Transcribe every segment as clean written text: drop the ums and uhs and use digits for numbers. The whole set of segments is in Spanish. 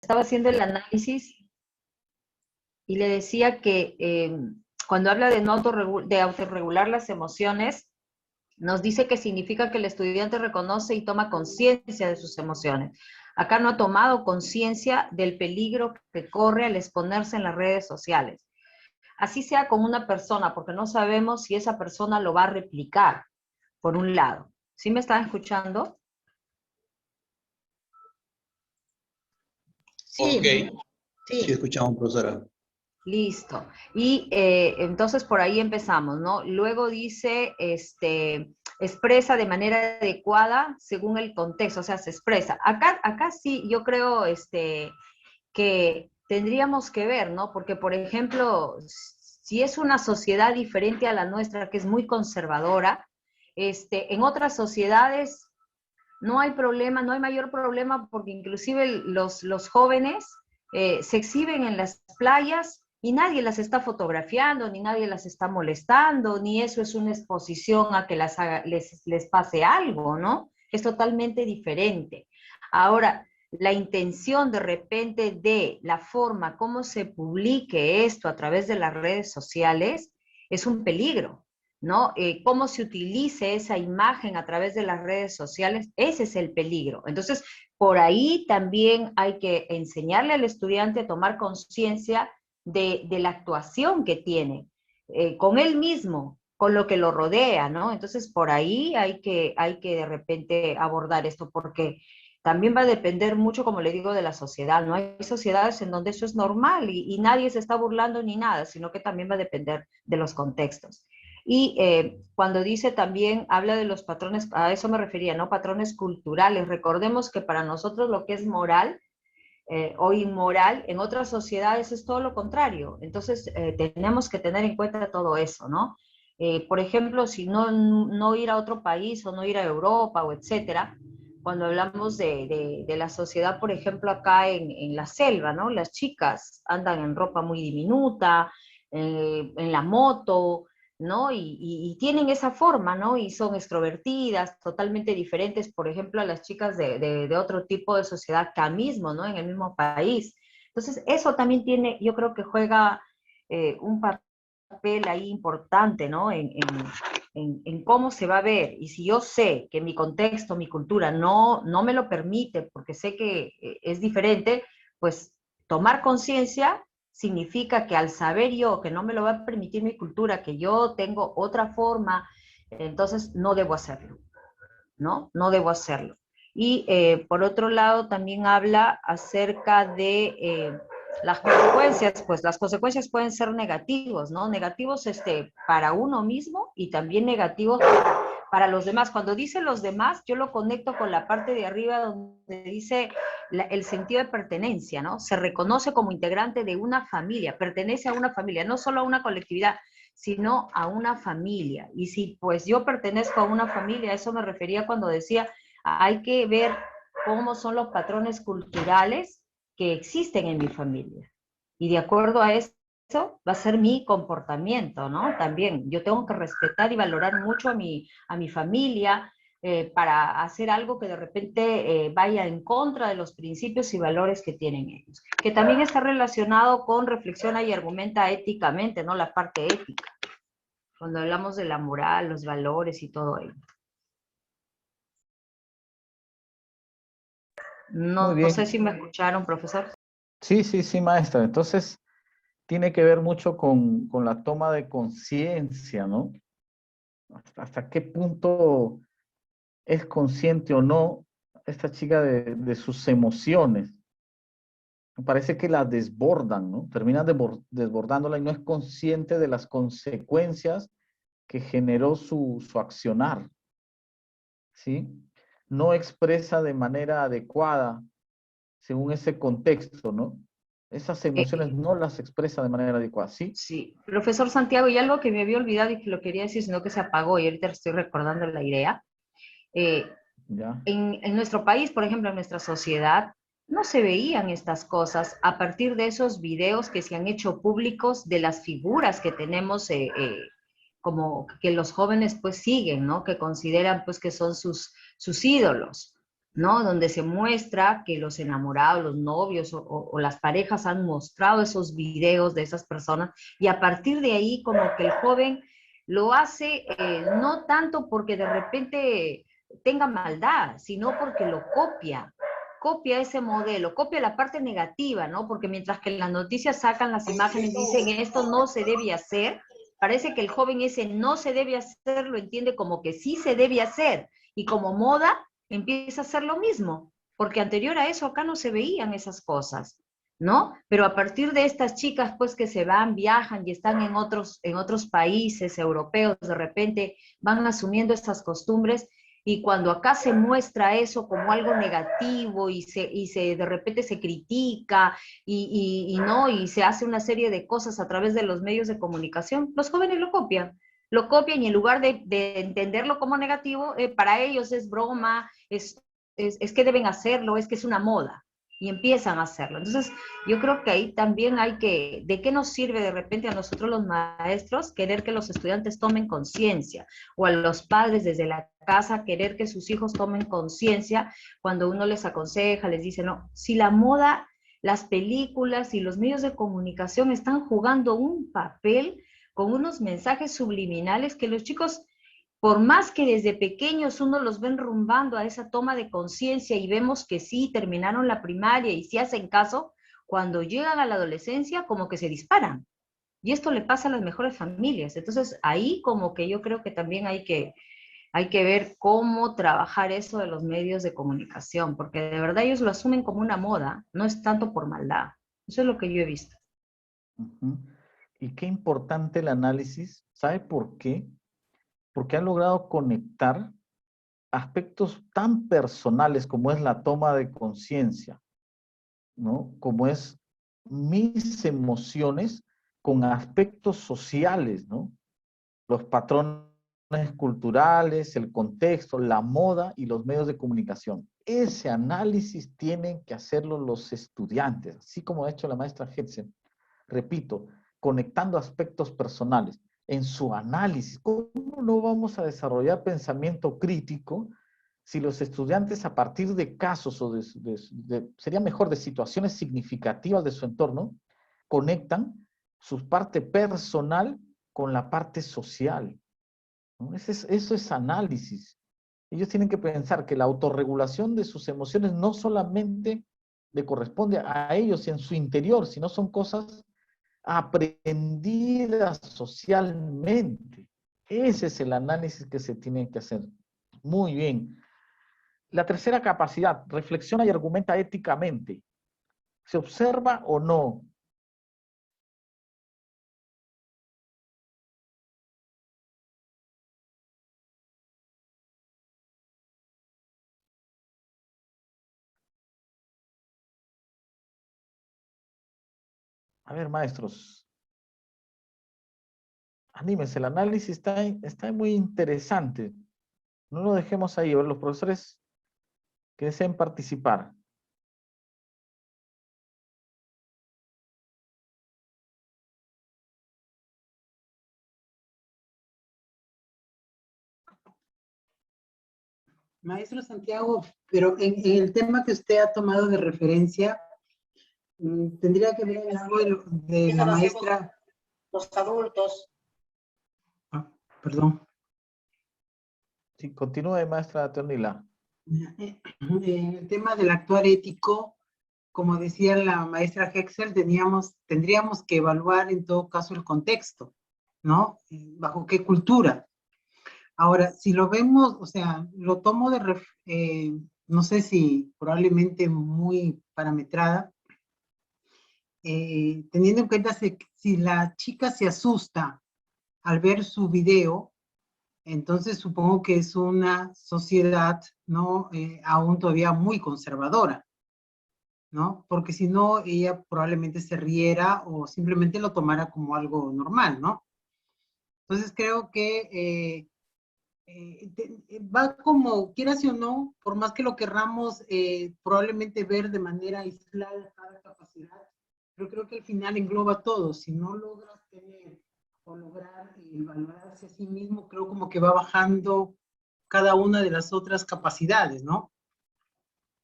estaba haciendo el análisis y le decía que cuando habla de, de autorregular las emociones, nos dice que significa que el estudiante reconoce y toma conciencia de sus emociones. Acá no ha tomado conciencia del peligro que corre al exponerse en las redes sociales. Así sea con una persona, porque no sabemos si esa persona lo va a replicar, por un lado. ¿Sí me están escuchando? Sí, Ok, sí escuchamos, profesora. Listo. Y entonces por ahí empezamos, ¿no? Luego dice, expresa de manera adecuada según el contexto, o sea, se expresa. Acá sí, yo creo, que tendríamos que ver, ¿no? Porque, por ejemplo, si es una sociedad diferente a la nuestra, que es muy conservadora, en otras sociedades no hay problema, no hay mayor problema, porque inclusive los jóvenes se exhiben en las playas y nadie las está fotografiando, ni nadie las está molestando, ni eso es una exposición a que les pase algo, ¿no? Es totalmente diferente. Ahora, la intención de repente de la forma como se publique esto a través de las redes sociales es un peligro, ¿no? Cómo se utilice esa imagen a través de las redes sociales, ese es el peligro. Entonces, por ahí también hay que enseñarle al estudiante a tomar conciencia de la actuación que tiene, con él mismo, con lo que lo rodea, ¿no? Entonces, por ahí hay que de repente abordar esto, porque también va a depender mucho, como le digo, de la sociedad, ¿no? Hay sociedades en donde eso es normal y nadie se está burlando ni nada, sino que también va a depender de los contextos. Y cuando dice también, habla de los patrones, a eso me refería, ¿no? Patrones culturales. Recordemos que para nosotros lo que es moral o inmoral, en otras sociedades es todo lo contrario. Entonces, tenemos que tener en cuenta todo eso, ¿no? Por ejemplo, si no ir a otro país o no ir a Europa o etcétera, cuando hablamos de la sociedad, por ejemplo, acá en la selva, ¿no? Las chicas andan en ropa muy diminuta, en la moto, ¿no? Y tienen esa forma, ¿no? Y son extrovertidas, totalmente diferentes, por ejemplo, a las chicas de otro tipo de sociedad acá mismo, ¿no? En el mismo país. Entonces, eso también tiene, yo creo que juega un papel ahí importante, ¿no? En cómo se va a ver. Y si yo sé que mi contexto, mi cultura no me lo permite, porque sé que es diferente, pues tomar conciencia significa que al saber yo que no me lo va a permitir mi cultura, que yo tengo otra forma, entonces no debo hacerlo, ¿no? No debo hacerlo. Y por otro lado también habla acerca de las consecuencias, pues las consecuencias pueden ser negativos, ¿no? Negativos para uno mismo y también negativos para los demás. Cuando dice los demás, yo lo conecto con la parte de arriba donde dice el sentido de pertenencia, ¿no? Se reconoce como integrante de una familia, pertenece a una familia, no solo a una colectividad, sino a una familia. Y si pues yo pertenezco a una familia, eso me refería cuando decía, hay que ver cómo son los patrones culturales que existen en mi familia. Y de acuerdo a eso va a ser mi comportamiento, ¿no? También yo tengo que respetar y valorar mucho a mi familia, para hacer algo que de repente vaya en contra de los principios y valores que tienen ellos. Que también está relacionado con reflexiona y argumenta éticamente, ¿no? La parte ética, cuando hablamos de la moral, los valores y todo ello. Muy No sé bien. si me escucharon, profesor. Sí, sí, sí, maestra. Entonces, tiene que ver mucho con la toma de conciencia, ¿no? Hasta qué punto es consciente o no esta chica de sus emociones. Me parece que la desbordan, ¿no? Terminan desbordándola y no es consciente de las consecuencias que generó su accionar, ¿sí? No expresa de manera adecuada según ese contexto, ¿no? Esas emociones no las expresa de manera adecuada, ¿sí? Sí, profesor Santiago, y algo que me había olvidado y que lo quería decir, sino que se apagó y ahorita estoy recordando la idea. Eh, ¿Ya? en nuestro país, por ejemplo, en nuestra sociedad, no se veían estas cosas a partir de esos videos que se han hecho públicos de las figuras que tenemos, como que los jóvenes pues siguen, ¿no? Que consideran pues que son sus ídolos. ¿no? Donde se muestra que los enamorados, los novios o las parejas han mostrado esos videos de esas personas y a partir de ahí como que el joven lo hace no tanto porque de repente tenga maldad, sino porque lo copia ese modelo, copia la parte negativa, ¿no? Porque mientras que en las noticias sacan las imágenes, dicen esto no se debe hacer, parece que el joven ese no se debe hacer, lo entiende como que sí se debe hacer, y como moda empieza a hacer lo mismo, porque anterior a eso acá no se veían esas cosas, ¿no? Pero a partir de estas chicas, pues que se van, viajan y están en otros países europeos, de repente van asumiendo estas costumbres y cuando acá se muestra eso como algo negativo y de repente se critica no, y se hace una serie de cosas a través de los medios de comunicación, los jóvenes lo copian y en lugar de entenderlo como negativo, para ellos es broma, es que deben hacerlo, es que es una moda y empiezan a hacerlo. Entonces, yo creo que ahí también hay que, ¿de qué nos sirve de repente a nosotros los maestros querer que los estudiantes tomen conciencia? O a los padres desde la casa querer que sus hijos tomen conciencia cuando uno les aconseja, les dice, no, si la moda, las películas y los medios de comunicación están jugando un papel con unos mensajes subliminales que los chicos, por más que desde pequeños uno los ven rumbando a esa toma de conciencia y vemos que sí, terminaron la primaria y sí hacen caso, cuando llegan a la adolescencia como que se disparan. Y esto le pasa a las mejores familias. Entonces ahí como que yo creo que también hay que ver cómo trabajar eso de los medios de comunicación, porque de verdad ellos lo asumen como una moda, no es tanto por maldad. Eso es lo que yo he visto. Ujú. Y qué importante el análisis. ¿Sabe por qué? Porque han logrado conectar aspectos tan personales como es la toma de conciencia, ¿no? Como es mis emociones con aspectos sociales, ¿no? Los patrones culturales, el contexto, la moda y los medios de comunicación. Ese análisis tienen que hacerlo los estudiantes, así como ha hecho la maestra Hetzel. Repito, conectando aspectos personales en su análisis. ¿Cómo no vamos a desarrollar pensamiento crítico si los estudiantes a partir de casos o sería mejor de situaciones significativas de su entorno, conectan su parte personal con la parte social? ¿No? Eso es análisis. Ellos tienen que pensar que la autorregulación de sus emociones no solamente le corresponde a ellos en su interior, sino son cosas aprendidas socialmente. Ese es el análisis que se tiene que hacer. Muy bien. La tercera capacidad, reflexiona y argumenta éticamente. ¿Se observa o no? A ver, maestros, anímense, el análisis está muy interesante. No lo dejemos ahí, a ver, los profesores que deseen participar. Maestro Santiago, pero en el tema que usted ha tomado de referencia, tendría que ver algo de la maestra. Los adultos. Ah, perdón. Sí, continúe, maestra Tonila. En el tema del actuar ético, como decía la maestra Hexel, tendríamos que evaluar en todo caso el contexto, ¿no? ¿Bajo qué cultura? Ahora, si lo vemos, o sea, lo tomo no sé si probablemente muy parametrada, teniendo en cuenta si la chica se asusta al ver su video, entonces supongo que es una sociedad, ¿no? Aún todavía muy conservadora, ¿no? Porque si no, ella probablemente se riera o simplemente lo tomara como algo normal, ¿no? Entonces creo que va como, quieras o no, por más que lo querramos probablemente ver de manera aislada cada capacidad, pero creo que al final engloba todo. Si no logras tener o lograr valorarse a sí mismo, creo como que va bajando cada una de las otras capacidades, ¿no?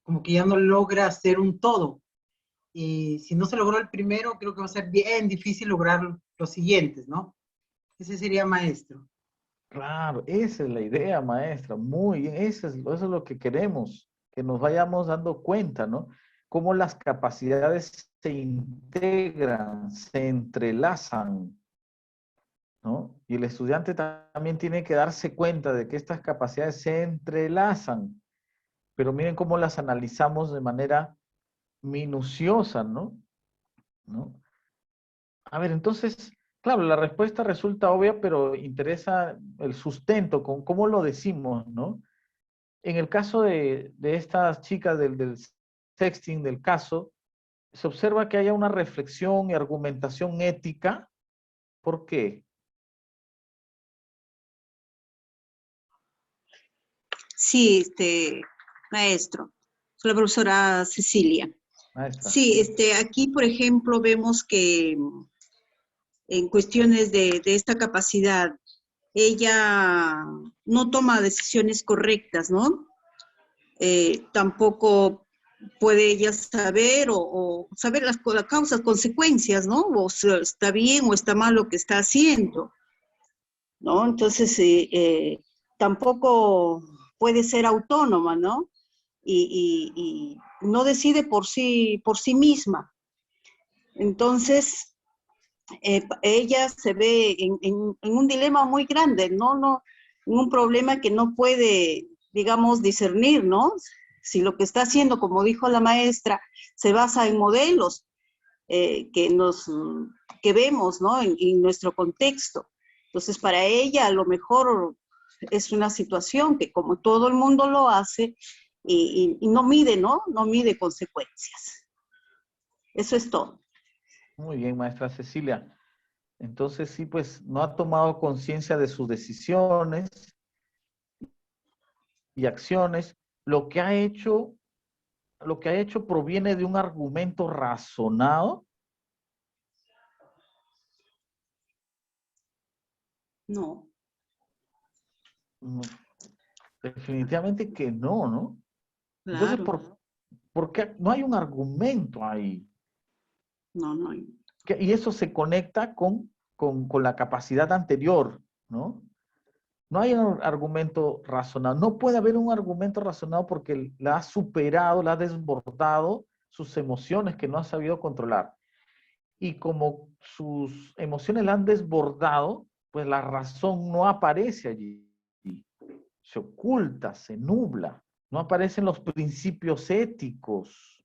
como que ya no logra hacer un todo. Y si no se logró el primero, creo que va a ser bien difícil lograr los siguientes, ¿no? Ese sería maestro. Claro, esa es la idea, maestra. Muy bien, eso es lo que queremos, que nos vayamos dando cuenta, ¿no? Cómo las capacidades se integran, se entrelazan, ¿no? Y el estudiante también tiene que darse cuenta de que estas capacidades se entrelazan, pero miren cómo las analizamos de manera minuciosa, ¿no? ¿No? A ver, entonces, claro, la respuesta resulta obvia, pero interesa el sustento, con cómo lo decimos, ¿no? En el caso de estas chicas del sexting, del caso, se observa que haya una reflexión y argumentación ética. ¿Por qué? Sí, maestro, soy la profesora Cecilia. Maestra. Sí, aquí, por ejemplo, vemos que en cuestiones de esta capacidad, ella no toma decisiones correctas, ¿no? Tampoco puede ella saber o saber las causas, consecuencias, ¿no? O si está bien o está mal lo que está haciendo, ¿no? Entonces, tampoco puede ser autónoma, ¿no? Y no decide por sí misma. Entonces, ella se ve en un dilema muy grande, ¿no? En un problema que no puede, digamos, discernir, ¿no? Si lo que está haciendo, como dijo la maestra, se basa en modelos que vemos, ¿no? En nuestro contexto. Entonces, para ella, a lo mejor es una situación que como todo el mundo lo hace y no mide, ¿no? No mide consecuencias. Eso es todo. Muy bien, maestra Cecilia. Entonces, sí, pues no ha tomado conciencia de sus decisiones y acciones. Lo que ha hecho proviene de un argumento razonado. No. No, definitivamente que no, ¿no? Entonces, Claro. ¿por qué no hay un argumento ahí? No. Y eso se conecta con la capacidad anterior, ¿no? No hay un argumento razonado. No puede haber un argumento razonado porque la ha superado, la ha desbordado sus emociones que no ha sabido controlar. Y como sus emociones la han desbordado, pues la razón no aparece allí. Se oculta, se nubla. No aparecen los principios éticos,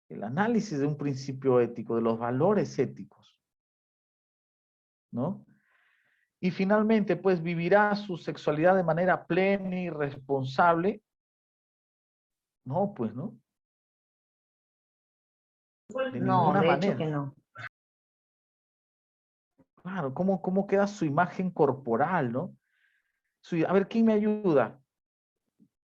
el análisis de un principio ético, de los valores éticos, ¿no? Y finalmente, pues vivirá su sexualidad de manera plena y responsable. No, pues no. De No, ninguna de hecho manera. que no. Claro, ¿cómo queda su imagen corporal, no? A ver, ¿quién me ayuda?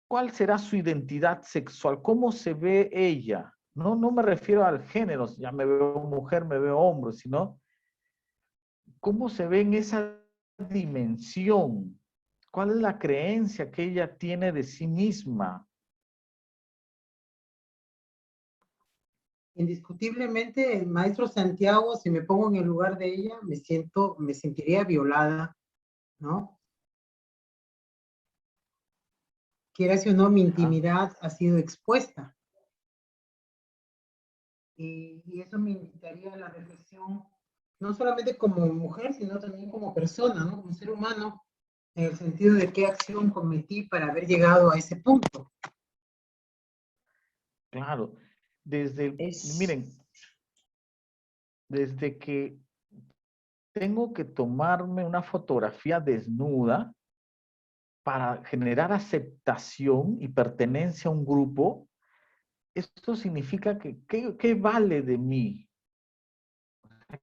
¿Cuál será su identidad sexual? ¿Cómo se ve ella? No me refiero al género, ya me veo mujer, me veo hombre, sino cómo se ve en esa dimensión. ¿Cuál es la creencia que ella tiene de sí misma? Indiscutiblemente, el maestro Santiago, si me pongo en el lugar de ella, me sentiría violada, ¿no? Quiera si o no, mi intimidad ha sido expuesta. Y eso me invitaría a la reflexión, no solamente como mujer, sino también como persona, ¿no? Como ser humano, en el sentido de qué acción cometí para haber llegado a ese punto. Claro, miren, desde que tengo que tomarme una fotografía desnuda para generar aceptación y pertenencia a un grupo, esto significa que, ¿qué vale de mí?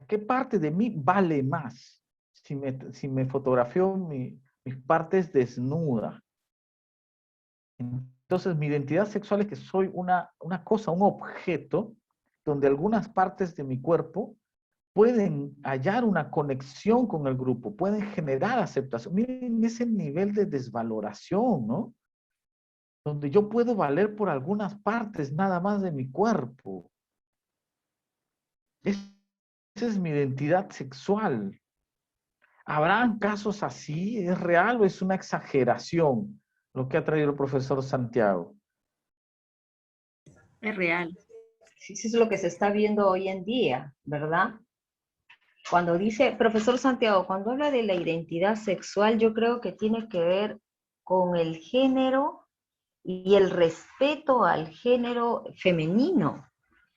¿Qué parte de mí vale más si me fotografío mis partes desnudas? Entonces, mi identidad sexual es que soy una cosa, un objeto, donde algunas partes de mi cuerpo pueden hallar una conexión con el grupo, pueden generar aceptación. Miren ese nivel de desvaloración, ¿no? donde yo puedo valer por algunas partes nada más de mi cuerpo. Esa es mi identidad sexual. ¿Habrán casos así? ¿Es real o es una exageración lo que ha traído el profesor Santiago? Es real. Sí, sí es lo que se está viendo hoy en día, ¿verdad? Cuando dice, profesor Santiago, cuando habla de la identidad sexual, yo creo que tiene que ver con el género y el respeto al género femenino.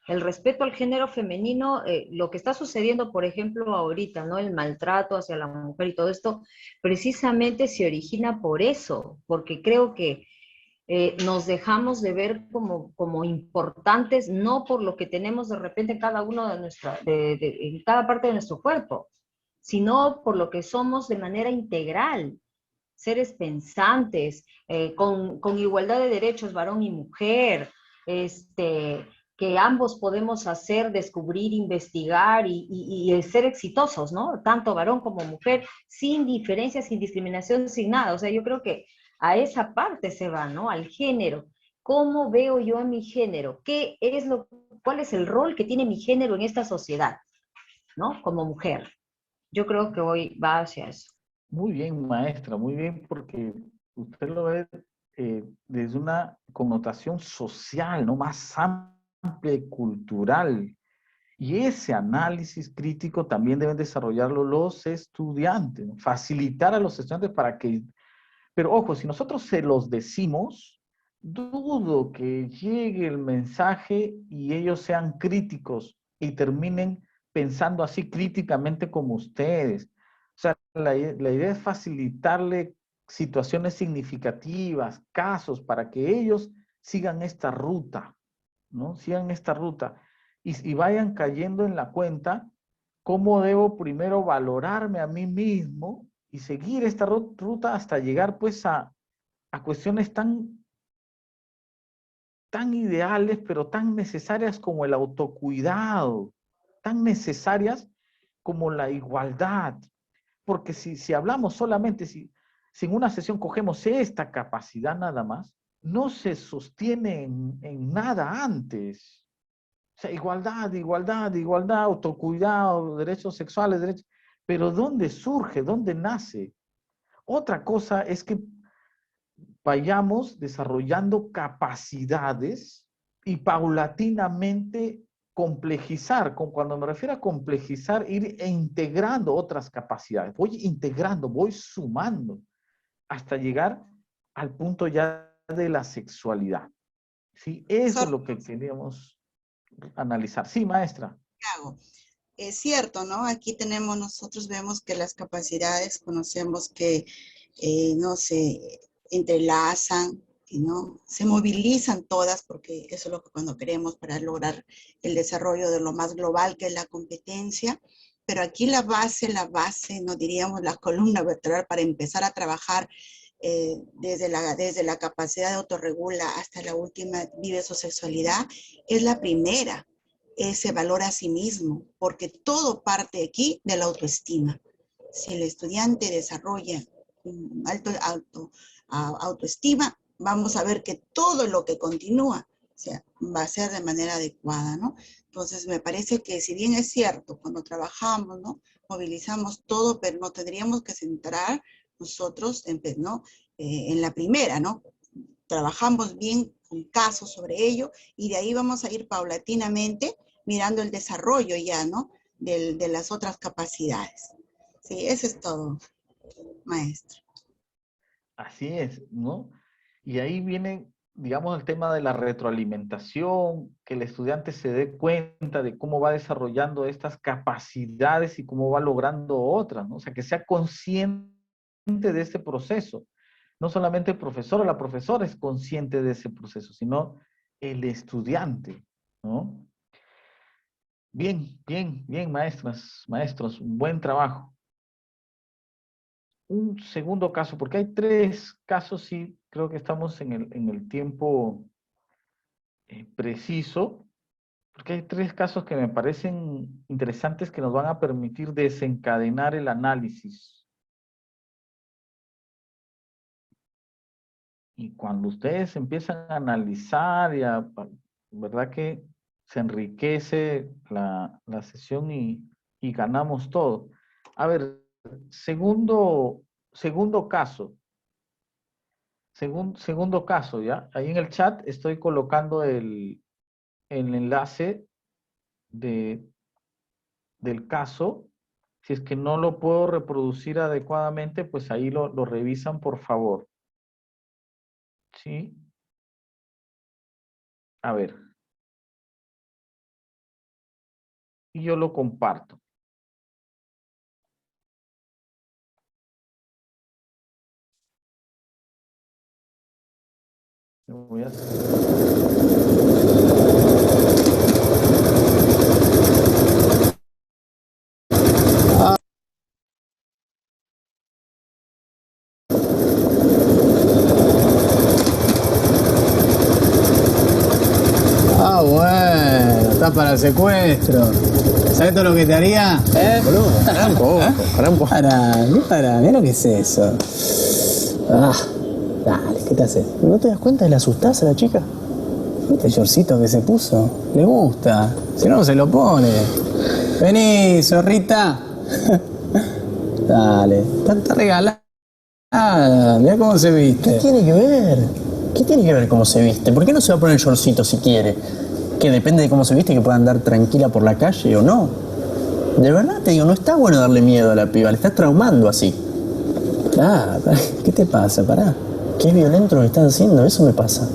El respeto al género femenino, lo que está sucediendo, por ejemplo, ahorita, ¿no? El maltrato hacia la mujer y todo esto, precisamente se origina por eso, porque creo que nos dejamos de ver como importantes, no por lo que tenemos de repente en cada uno de en cada parte de nuestro cuerpo, sino por lo que somos de manera integral, seres pensantes, con igualdad de derechos, varón y mujer, que ambos podemos hacer, descubrir, investigar y ser exitosos, ¿no? Tanto varón como mujer, sin diferencia, sin discriminación, sin nada. O sea, yo creo que a esa parte se va, ¿no? Al género. ¿Cómo veo yo a mi género? ¿Cuál es el rol que tiene mi género en esta sociedad, ¿no? Como mujer. Yo creo que hoy va hacia eso. Muy bien, maestra, muy bien, porque usted lo ve desde una connotación social, ¿no? Más amplia y cultural. Y ese análisis crítico también deben desarrollarlo los estudiantes, ¿no? Facilitar a los estudiantes para que... Pero ojo, si nosotros se los decimos, dudo que llegue el mensaje y ellos sean críticos y terminen pensando así críticamente como ustedes. O sea, la idea es facilitarle situaciones significativas, casos, para que ellos sigan esta ruta, ¿no? Sigan esta ruta y vayan cayendo en la cuenta cómo debo primero valorarme a mí mismo y seguir esta ruta hasta llegar pues a cuestiones tan ideales, pero tan necesarias como el autocuidado, tan necesarias como la igualdad. Porque si hablamos solamente, si en una sesión cogemos esta capacidad nada más, no se sostiene en nada antes. O sea, igualdad, igualdad, igualdad, autocuidado, derechos sexuales, derechos... Pero ¿dónde surge? ¿Dónde nace? Otra cosa es que vayamos desarrollando capacidades y paulatinamente complejizar. Cuando me refiero a complejizar, ir integrando otras capacidades. Voy integrando, voy sumando hasta llegar al punto ya de la sexualidad. ¿Sí? Eso es lo que queríamos analizar. Sí, maestra. Es cierto, ¿no? Aquí nosotros vemos que las capacidades, conocemos que no se entrelazan, ¿no? Se movilizan todas, porque eso es lo que cuando queremos para lograr el desarrollo de lo más global, que es la competencia. Pero aquí la base, no diríamos la columna vertebral para empezar a trabajar desde la capacidad de autorregula hasta la última, vive su sexualidad, es la primera. Se valora a sí mismo, porque todo parte aquí de la autoestima. Si el estudiante desarrolla autoestima, vamos a ver que todo lo que continúa, o sea, va a ser de manera adecuada, ¿no? Entonces, me parece que si bien es cierto, cuando trabajamos, ¿no? Movilizamos todo, pero no tendríamos que centrar nosotros, ¿no? En la primera, ¿no? Trabajamos bien con casos sobre ello y de ahí vamos a ir paulatinamente mirando el desarrollo ya, ¿no? De las otras capacidades. Sí, eso es todo, maestra. Así es, ¿no? Y ahí viene, digamos, el tema de la retroalimentación, que el estudiante se dé cuenta de cómo va desarrollando estas capacidades y cómo va logrando otras, ¿no? O sea, que sea consciente de este proceso. No solamente el profesor o la profesora es consciente de ese proceso, sino el estudiante, ¿no? Bien, bien, bien, maestras, maestros, un buen trabajo. Un segundo caso, porque hay tres casos, sí, creo que estamos en el tiempo preciso, porque hay tres casos que me parecen interesantes que nos van a permitir desencadenar el análisis. Y cuando ustedes empiezan a analizar, verdad que se enriquece la sesión y ganamos todo. A ver, segundo caso. Segundo caso, ¿ya? Ahí en el chat estoy colocando el enlace del caso. Si es que no lo puedo reproducir adecuadamente, pues ahí lo revisan, por favor. ¿Sí? A ver. Y yo lo comparto. Lo voy a hacer. Ah, bueno, estás para el secuestro. ¿Sabes todo lo que te haría? Boludo, pará un poco, pará un poco. Mira lo que es eso. Ah, dale, ¿qué te hace? ¿No te das cuenta? ¿Le asustás a la chica? ¿Viste el shortcito que se puso? Le gusta. Si no, se lo pone. Vení, zorrita. Dale, está regalada. Mirá cómo se viste. ¿Qué tiene que ver? ¿Qué tiene que ver cómo se viste? ¿Por qué no se va a poner el shortcito si quiere? Que depende de cómo se viste que pueda andar tranquila por la calle o no. De verdad te digo, no está bueno darle miedo a la piba, le estás traumando así. Ah, ¿qué te pasa? Pará. ¿Qué es violento lo que estás haciendo? Eso me pasa.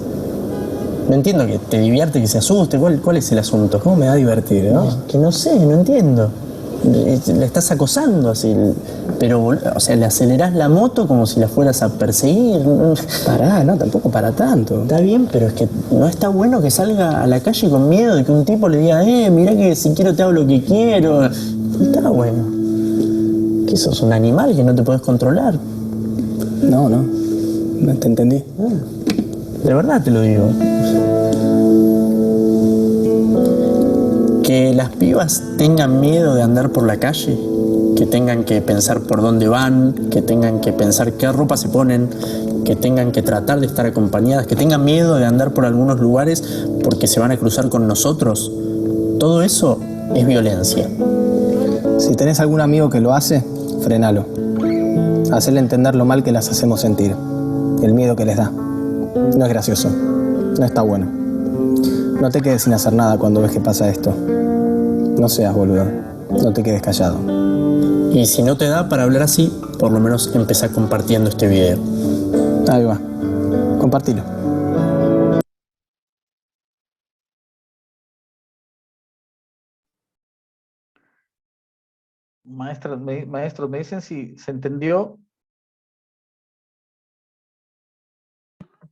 No entiendo que te divierte, que se asuste. ¿Cuál es el asunto? ¿Cómo me va a divertir? ¿No? Que no sé, no entiendo. Le estás acosando así, pero, o sea, le acelerás la moto como si la fueras a perseguir. Pará, no, tampoco para tanto. Está bien, pero es que no está bueno que salga a la calle con miedo de que un tipo le diga, mirá que si quiero te hago lo que quiero. No está bueno. ¿Qué sos, un animal que no te podés controlar? No te entendí. De verdad te lo digo. Que las pibas tengan miedo de andar por la calle, que tengan que pensar por dónde van, que tengan que pensar qué ropa se ponen, que tengan que tratar de estar acompañadas, que tengan miedo de andar por algunos lugares porque se van a cruzar con nosotros. Todo eso es violencia. Si tenés algún amigo que lo hace, frenalo. Hacerle entender lo mal que las hacemos sentir, el miedo que les da. No es gracioso, no está bueno. No te quedes sin hacer nada cuando ves que pasa esto. No seas boludo, no te quedes callado. Y si no te da para hablar así, por lo menos empezá compartiendo este video. Ahí va, compartilo. Maestros, me dicen si se entendió.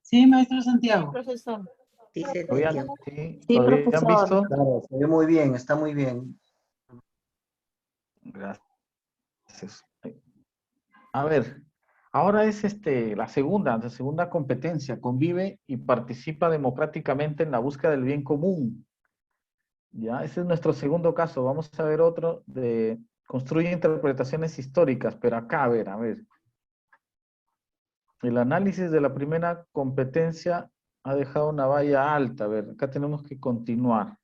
Sí, maestro Santiago. Profesor. Sí, se ¿Lo habían, entendió. Sí, ¿lo habían profesor. visto? Claro, se ve muy bien, está muy bien. Gracias. A ver, ahora es la segunda competencia. Convive y participa democráticamente en la búsqueda del bien común. Ya, ese es nuestro segundo caso. Vamos a ver otro de construye interpretaciones históricas, pero acá, a ver. El análisis de la primera competencia ha dejado una valla alta. A ver, acá tenemos que continuar.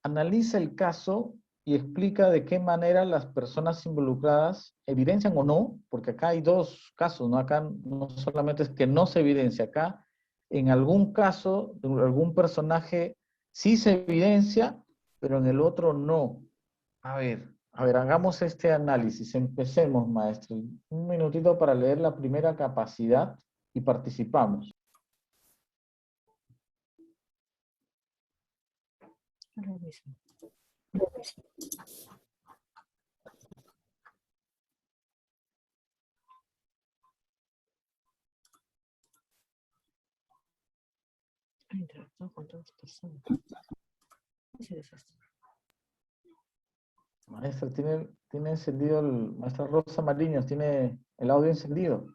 Analiza el caso y explica de qué manera las personas involucradas evidencian o no, porque acá hay dos casos, ¿no? Acá no solamente es que no se evidencia, acá en algún caso, algún personaje sí se evidencia, pero en el otro no. A ver, hagamos este análisis. Empecemos, maestro. Un minutito para leer la primera capacidad y participamos. Interactúa con otras personas. ¿Qué es esto? Maestra, tiene encendido maestra Rosa Mariños, tiene el audio encendido.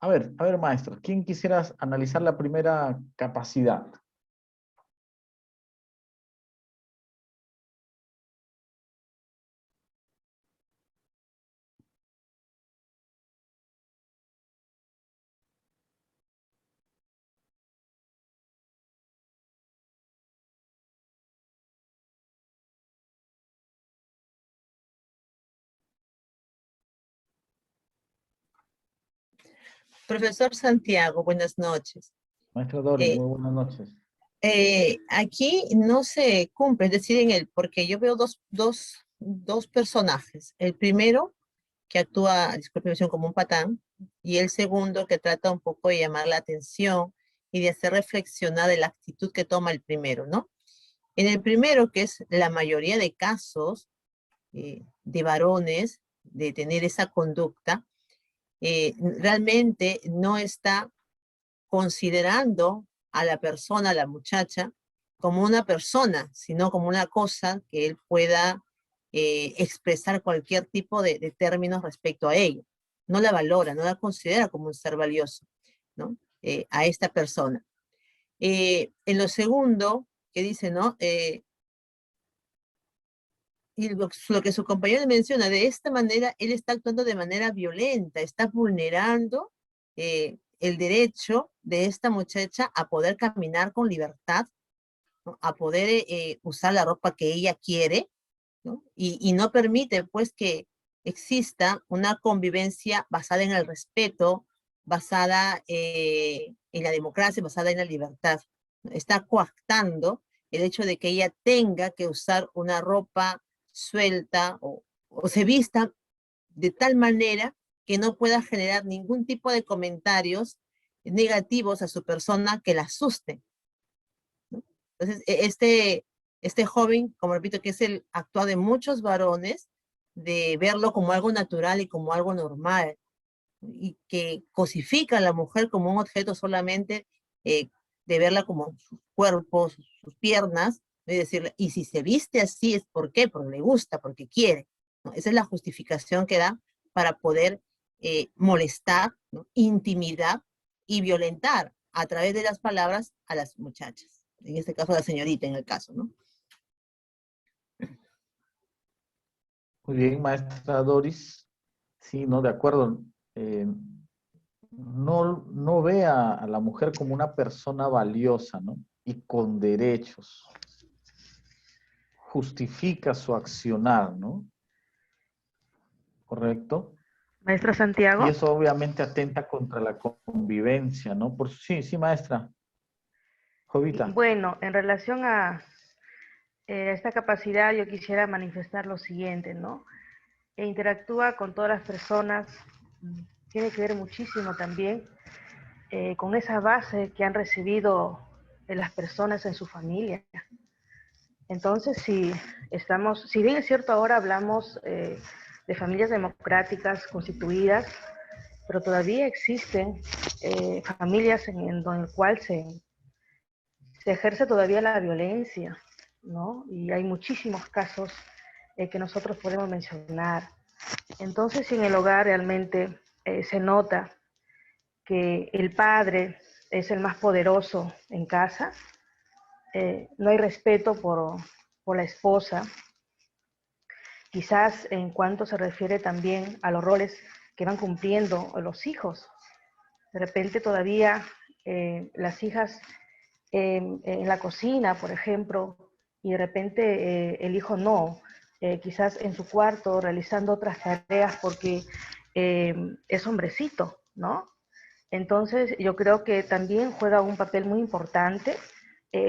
A ver, maestro, ¿quién quisiera analizar la primera capacidad? Profesor Santiago, buenas noches. Maestra Doris, Eh, muy buenas noches. Aquí no se cumple, es decir, porque yo veo dos personajes. El primero, que actúa, disculpe, como un patán, y el segundo, que trata un poco de llamar la atención y de hacer reflexionar de la actitud que toma el primero, ¿no? En el primero, que es la mayoría de casos de varones, de tener esa conducta, realmente no está considerando a la persona, a la muchacha, como una persona, sino como una cosa que él pueda expresar cualquier tipo de términos respecto a ella. No la valora, no la considera como un ser valioso, ¿no? A esta persona. En lo segundo, que dice, ¿no? Y lo que su compañero menciona, de esta manera, él está actuando de manera violenta, está vulnerando el derecho de esta muchacha a poder caminar con libertad, ¿no? A poder usar la ropa que ella quiere, ¿no? Y no permite, pues, que exista una convivencia basada en el respeto, basada en la democracia, basada en la libertad. Está coactando el hecho de que ella tenga que usar una ropa suelta o se vista de tal manera que no pueda generar ningún tipo de comentarios negativos a su persona que la asusten, ¿no? Entonces, este joven, como repito, que es el actual de muchos varones, de verlo como algo natural y como algo normal, y que cosifica a la mujer como un objeto solamente de verla como sus cuerpos, sus piernas, y decirle, y si se viste así es ¿por qué? Porque le gusta, porque quiere, ¿no? Esa es la justificación que da para poder molestar, ¿no? Intimidar y violentar a través de las palabras a las muchachas. En este caso, a la señorita, en el caso, ¿no? Muy bien, maestra Doris. Sí, no, de acuerdo. No ve a la mujer como una persona valiosa, ¿no? Y con derechos. Justifica su accionar, ¿no? ¿Correcto? Maestro Y Santiago. eso obviamente atenta contra la convivencia, ¿no? Sí, sí, maestra. Jovita. Bueno, en relación a esta capacidad, yo quisiera manifestar lo siguiente, ¿no? Interactúa con todas las personas, tiene que ver muchísimo también con esa base que han recibido las personas en su familia. Entonces, si bien es cierto, ahora hablamos de familias democráticas constituidas, pero todavía existen familias en el cual se ejerce todavía la violencia, ¿no? Y hay muchísimos casos que nosotros podemos mencionar. Entonces, si en el hogar realmente se nota que el padre es el más poderoso en casa, no hay respeto por la esposa, quizás en cuanto se refiere también a los roles que van cumpliendo los hijos. De repente todavía las hijas en la cocina, por ejemplo, y de repente el hijo no, quizás en su cuarto realizando otras tareas porque es hombrecito, ¿no? Entonces yo creo que también juega un papel muy importante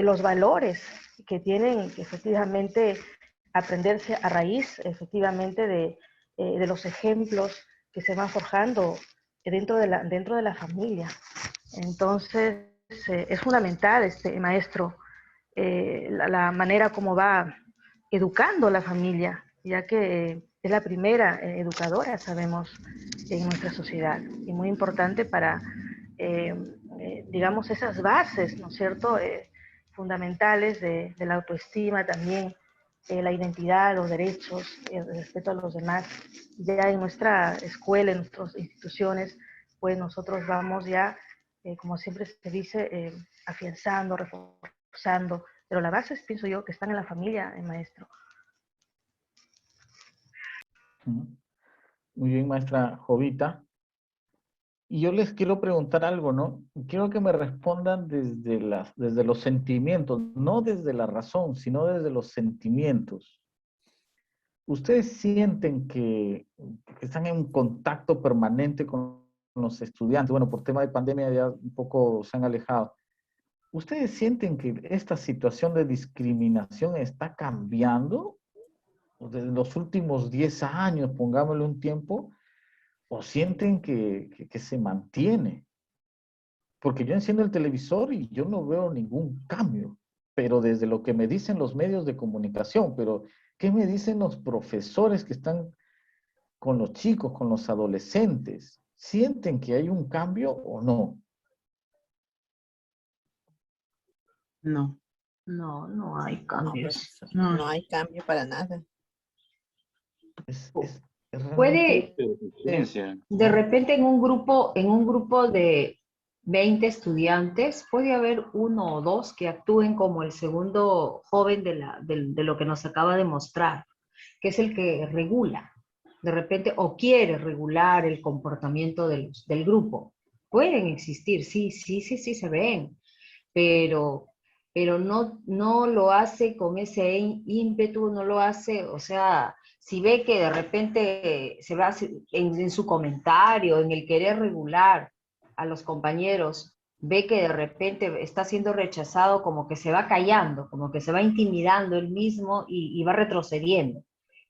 los valores que tienen que efectivamente aprenderse a raíz efectivamente de los ejemplos que se van forjando dentro de la familia. Entonces, es fundamental, maestro, la manera como va educando la familia, ya que es la primera educadora, sabemos, en nuestra sociedad, y muy importante para, digamos, esas bases, ¿no es cierto?, fundamentales de la autoestima también, la identidad, los derechos, el respeto a los demás. Ya en nuestra escuela, en nuestras instituciones, pues nosotros vamos ya, como siempre se dice, afianzando, reforzando, pero la base pienso yo que están en la familia, maestro. Muy bien, maestra Jovita. Y yo les quiero preguntar algo, ¿no? Quiero que me respondan desde los sentimientos, no desde la razón, sino desde los sentimientos. ¿Ustedes sienten que están en un contacto permanente con los estudiantes? Bueno, por tema de pandemia ya un poco se han alejado. ¿Ustedes sienten que esta situación de discriminación está cambiando? Desde los últimos 10 años, pongámosle un tiempo, ¿o sienten que se mantiene? Porque yo enciendo el televisor y yo no veo ningún cambio, pero desde lo que me dicen los medios de comunicación, pero ¿qué me dicen los profesores que están con los chicos, con los adolescentes? ¿Sienten que hay un cambio o no? No. No, no hay No, cambios. profesor, no hay cambio para nada. Es Puede, realmente... de repente en un grupo de 20 estudiantes, puede haber uno o dos que actúen como el segundo joven de lo que nos acaba de mostrar, que es el que regula, de repente, o quiere regular el comportamiento del grupo. Pueden existir, sí, se ven, pero, pero no lo hace con ese ímpetu, no lo hace, o sea, si ve que de repente se va en su comentario, en el querer regular a los compañeros, ve que de repente está siendo rechazado, como que se va callando, como que se va intimidando él mismo y va retrocediendo.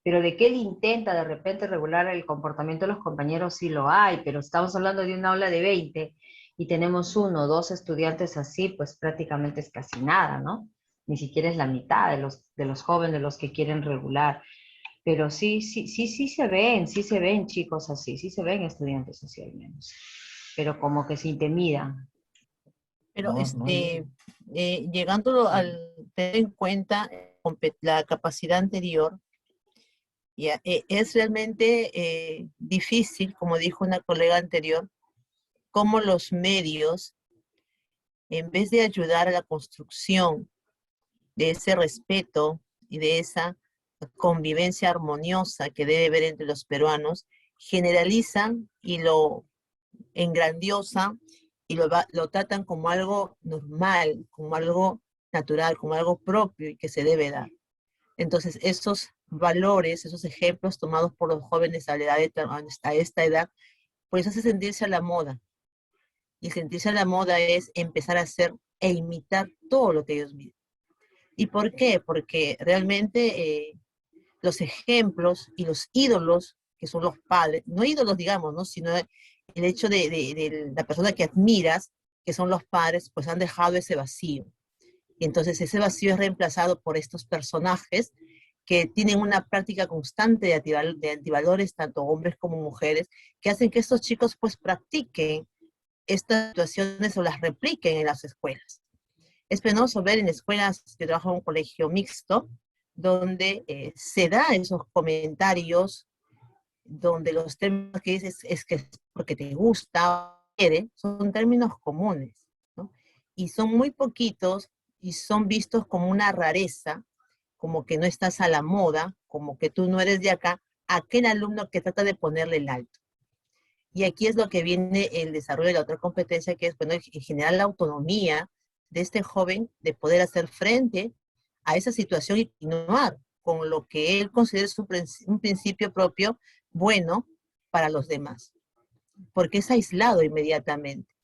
Pero de que él intenta de repente regular el comportamiento de los compañeros, sí lo hay, pero estamos hablando de una aula de 20 y tenemos uno o dos estudiantes así, pues prácticamente es casi nada, ¿no? Ni siquiera es la mitad de los jóvenes los que quieren regular. Pero sí se ven chicos así, sí se ven estudiantes así al menos. Pero como que se intimidan. Pero No hay... llegando al tener en cuenta la capacidad anterior, ya, es realmente difícil, como dijo una colega anterior, cómo los medios, en vez de ayudar a la construcción de ese respeto y de esa convivencia armoniosa que debe haber entre los peruanos, generalizan y lo engrandiosan y lo tratan como algo normal, como algo natural, como algo propio y que se debe dar. Entonces, esos valores, esos ejemplos tomados por los jóvenes a esta edad, pues hace sentirse a la moda. Y sentirse a la moda es empezar a hacer e imitar todo lo que ellos miran. ¿Y por qué? Porque realmente los ejemplos y los ídolos, que son los padres, no ídolos, digamos, ¿no? Sino el hecho de la persona que admiras, que son los padres, pues han dejado ese vacío. Y entonces ese vacío es reemplazado por estos personajes que tienen una práctica constante de antivalores, tanto hombres como mujeres, que hacen que estos chicos pues practiquen estas situaciones o las repliquen en las escuelas. Es penoso ver en escuelas, yo trabajo en un colegio mixto, donde se da esos comentarios, donde los términos que dices es que es porque te gusta, quiere, son términos comunes, ¿no? Y son muy poquitos y son vistos como una rareza, como que no estás a la moda, como que tú no eres de acá, aquel alumno que trata de ponerle el alto. Y aquí es lo que viene el desarrollo de la otra competencia, que es, bueno, en general la autonomía de este joven de poder hacer frente a esa situación y continuar con lo que él considera un principio propio bueno para los demás, porque es aislado inmediatamente.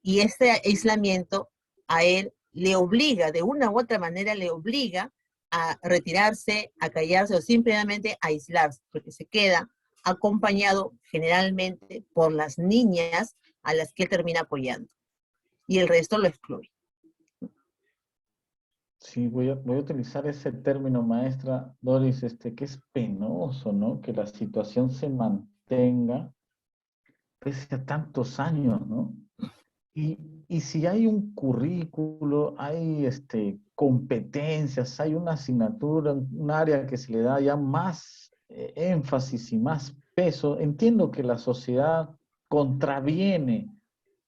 Y este aislamiento a él le obliga, de una u otra manera le obliga a retirarse, a callarse o simplemente a aislarse, porque se queda acompañado generalmente por las niñas a las que él termina apoyando. Y el resto lo excluye. Sí, voy a utilizar ese término, maestra Doris, que es penoso, ¿no? Que la situación se mantenga pese a tantos años, ¿no? Y si hay un currículo, hay competencias, hay una asignatura, un área que se le da ya más énfasis y más peso, entiendo que la sociedad contraviene,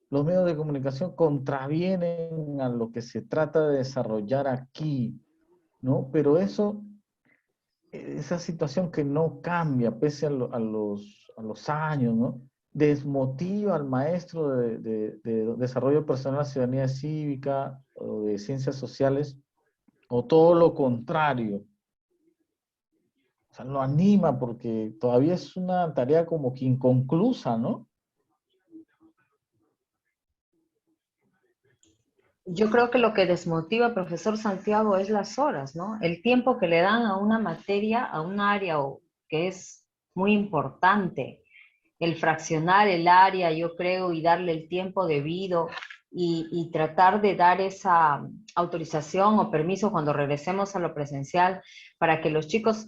los medios de comunicación contravienen a lo que se trata de desarrollar aquí, ¿no? Pero esa situación que no cambia pese a los años, ¿no? Desmotiva al maestro de desarrollo personal, ciudadanía cívica o de ciencias sociales, o todo lo contrario. O sea, lo anima porque todavía es una tarea como que inconclusa, ¿no? Yo creo que lo que desmotiva, profesor Santiago, es las horas, ¿no? El tiempo que le dan a una materia, a un área que es muy importante. El fraccionar el área, yo creo, y darle el tiempo debido y tratar de dar esa autorización o permiso cuando regresemos a lo presencial para que los chicos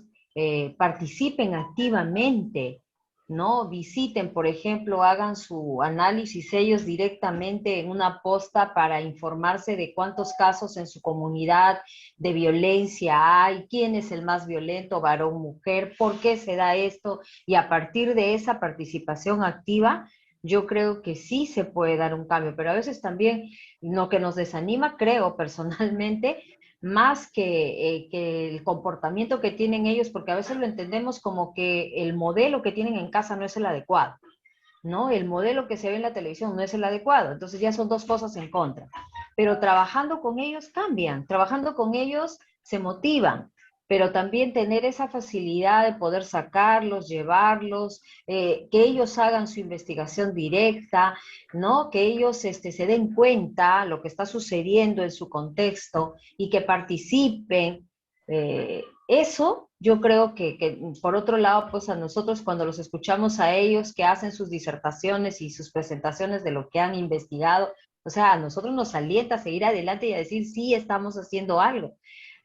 participen activamente, ¿no? Visiten, por ejemplo, hagan su análisis ellos directamente en una posta para informarse de cuántos casos en su comunidad de violencia hay, quién es el más violento, varón, mujer, por qué se da esto, y a partir de esa participación activa, yo creo que sí se puede dar un cambio, pero a veces también lo que nos desanima, creo personalmente, más que el comportamiento que tienen ellos, porque a veces lo entendemos como que el modelo que tienen en casa no es el adecuado, ¿no? El modelo que se ve en la televisión no es el adecuado, entonces ya son dos cosas en contra. Pero trabajando con ellos cambian, trabajando con ellos se motivan, pero también tener esa facilidad de poder sacarlos, llevarlos, que ellos hagan su investigación directa, ¿no? Que ellos se den cuenta lo que está sucediendo en su contexto y que participen. Eso yo creo que, por otro lado, pues a nosotros cuando los escuchamos a ellos que hacen sus disertaciones y sus presentaciones de lo que han investigado, o sea, a nosotros nos alienta a seguir adelante y a decir, sí, estamos haciendo algo,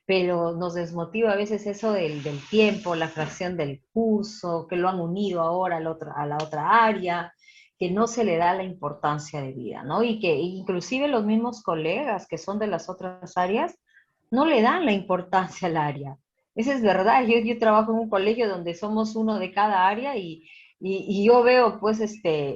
pero nos desmotiva a veces eso del tiempo, la fracción del curso, que lo han unido ahora a la otra área, que no se le da la importancia de vida, ¿no? Y que inclusive los mismos colegas que son de las otras áreas no le dan la importancia al área. Eso es verdad, yo trabajo en un colegio donde somos uno de cada área y yo veo pues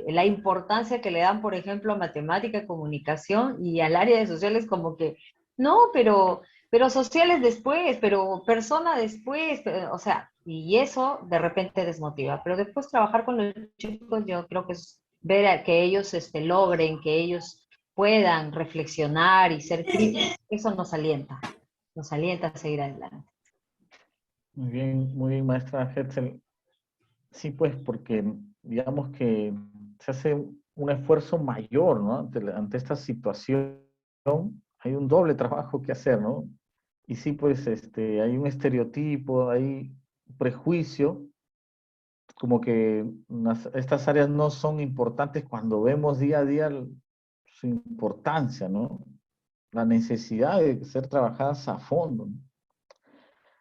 la importancia que le dan, por ejemplo, a matemática, comunicación y al área de sociales como que, no, pero sociales después, pero persona después, o sea, y eso de repente desmotiva. Pero después trabajar con los chicos yo creo que es ver a que ellos logren, que ellos puedan reflexionar y ser críticos, eso nos alienta a seguir adelante. Muy bien, maestra Hetzel. Sí, pues, porque digamos que se hace un esfuerzo mayor, ¿no? Ante esta situación, hay un doble trabajo que hacer, ¿no? Y sí, pues, hay un estereotipo, hay un prejuicio, como que estas áreas no son importantes cuando vemos día a día su importancia, ¿no? La necesidad de ser trabajadas a fondo, ¿no?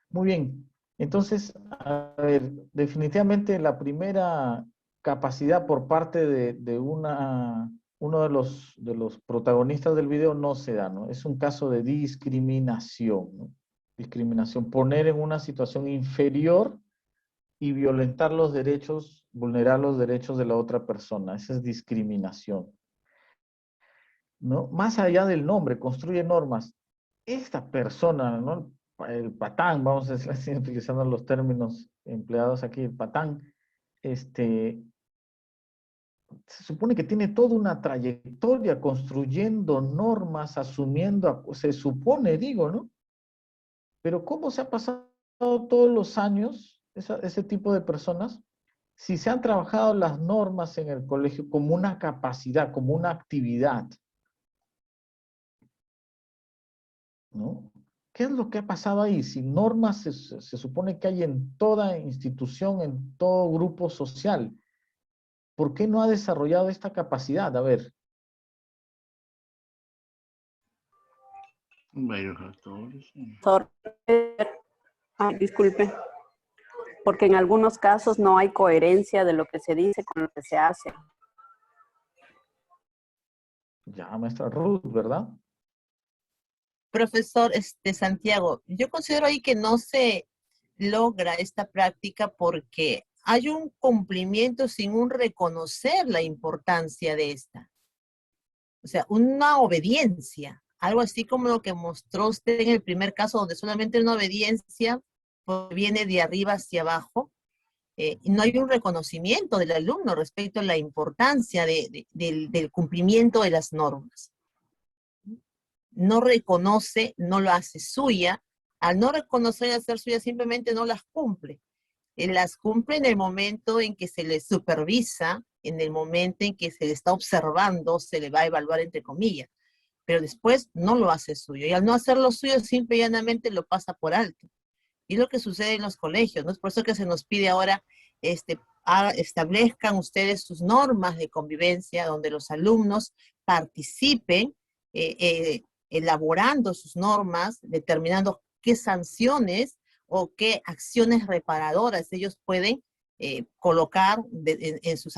Muy bien. Entonces, a ver, definitivamente la primera capacidad por parte de uno de los protagonistas del video no se da, ¿no? Es un caso de discriminación, ¿no? Discriminación, poner en una situación inferior y violentar los derechos, vulnerar los derechos de la otra persona. Esa es discriminación, ¿no? Más allá del nombre, construye normas. Esta persona, ¿no? El patán, vamos a decir así, utilizando los términos empleados aquí, el patán, se supone que tiene toda una trayectoria construyendo normas, asumiendo, se supone, digo, ¿no? Pero ¿cómo se ha pasado todos los años ese tipo de personas? Si se han trabajado las normas en el colegio como una capacidad, como una actividad, ¿no? ¿Qué es lo que ha pasado ahí? Si normas se supone que hay en toda institución, en todo grupo social, ¿por qué no ha desarrollado esta capacidad? A ver. Varios factores. Ay, disculpe, porque en algunos casos no hay coherencia de lo que se dice con lo que se hace. Ya, maestra Ruth, ¿verdad? Profesor Santiago, yo considero ahí que no se logra esta práctica porque hay un cumplimiento sin un reconocer la importancia de esta. O sea, una obediencia, algo así como lo que mostró usted en el primer caso, donde solamente una obediencia pues, viene de arriba hacia abajo, y no hay un reconocimiento del alumno respecto a la importancia del cumplimiento de las normas. No reconoce, no lo hace suya. Al no reconocer y hacer suya, simplemente no las cumple. Las cumple en el momento en que se le supervisa, en el momento en que se le está observando, se le va a evaluar entre comillas, pero después no lo hace suyo. Y al no hacerlo suyo, simple y llanamente lo pasa por alto. Y lo que sucede en los colegios, ¿no? Es por eso que se nos pide ahora, establezcan ustedes sus normas de convivencia, donde los alumnos participen, elaborando sus normas, determinando qué sanciones o qué acciones reparadoras ellos pueden colocar en sus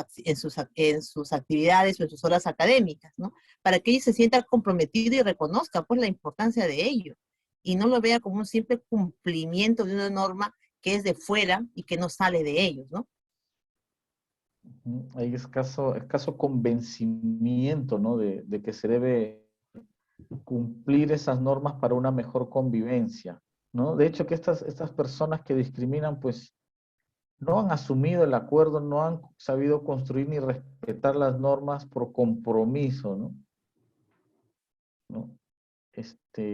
actividades o en sus horas académicas, ¿no? Para que ellos se sientan comprometidos y reconozcan pues la importancia de ello y no lo vea como un simple cumplimiento de una norma que es de fuera y que no sale de ellos, ¿no? Hay escaso convencimiento, ¿no? De que se debe cumplir esas normas para una mejor convivencia, ¿no? De hecho, que estas personas que discriminan, pues, no han asumido el acuerdo, no han sabido construir ni respetar las normas por compromiso, ¿no?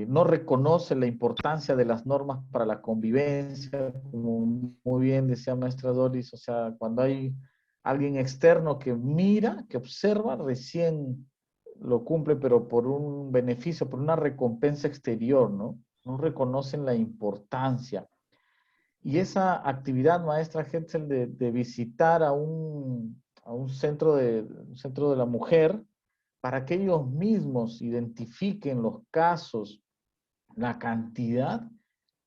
No reconoce la importancia de las normas para la convivencia, como muy bien decía maestra Doris, o sea, cuando hay alguien externo que mira, que observa, recién lo cumple, pero por un beneficio, por una recompensa exterior, ¿no? No reconocen la importancia. Y esa actividad, maestra Hetzel, de visitar a un centro de la mujer, para que ellos mismos identifiquen los casos, la cantidad,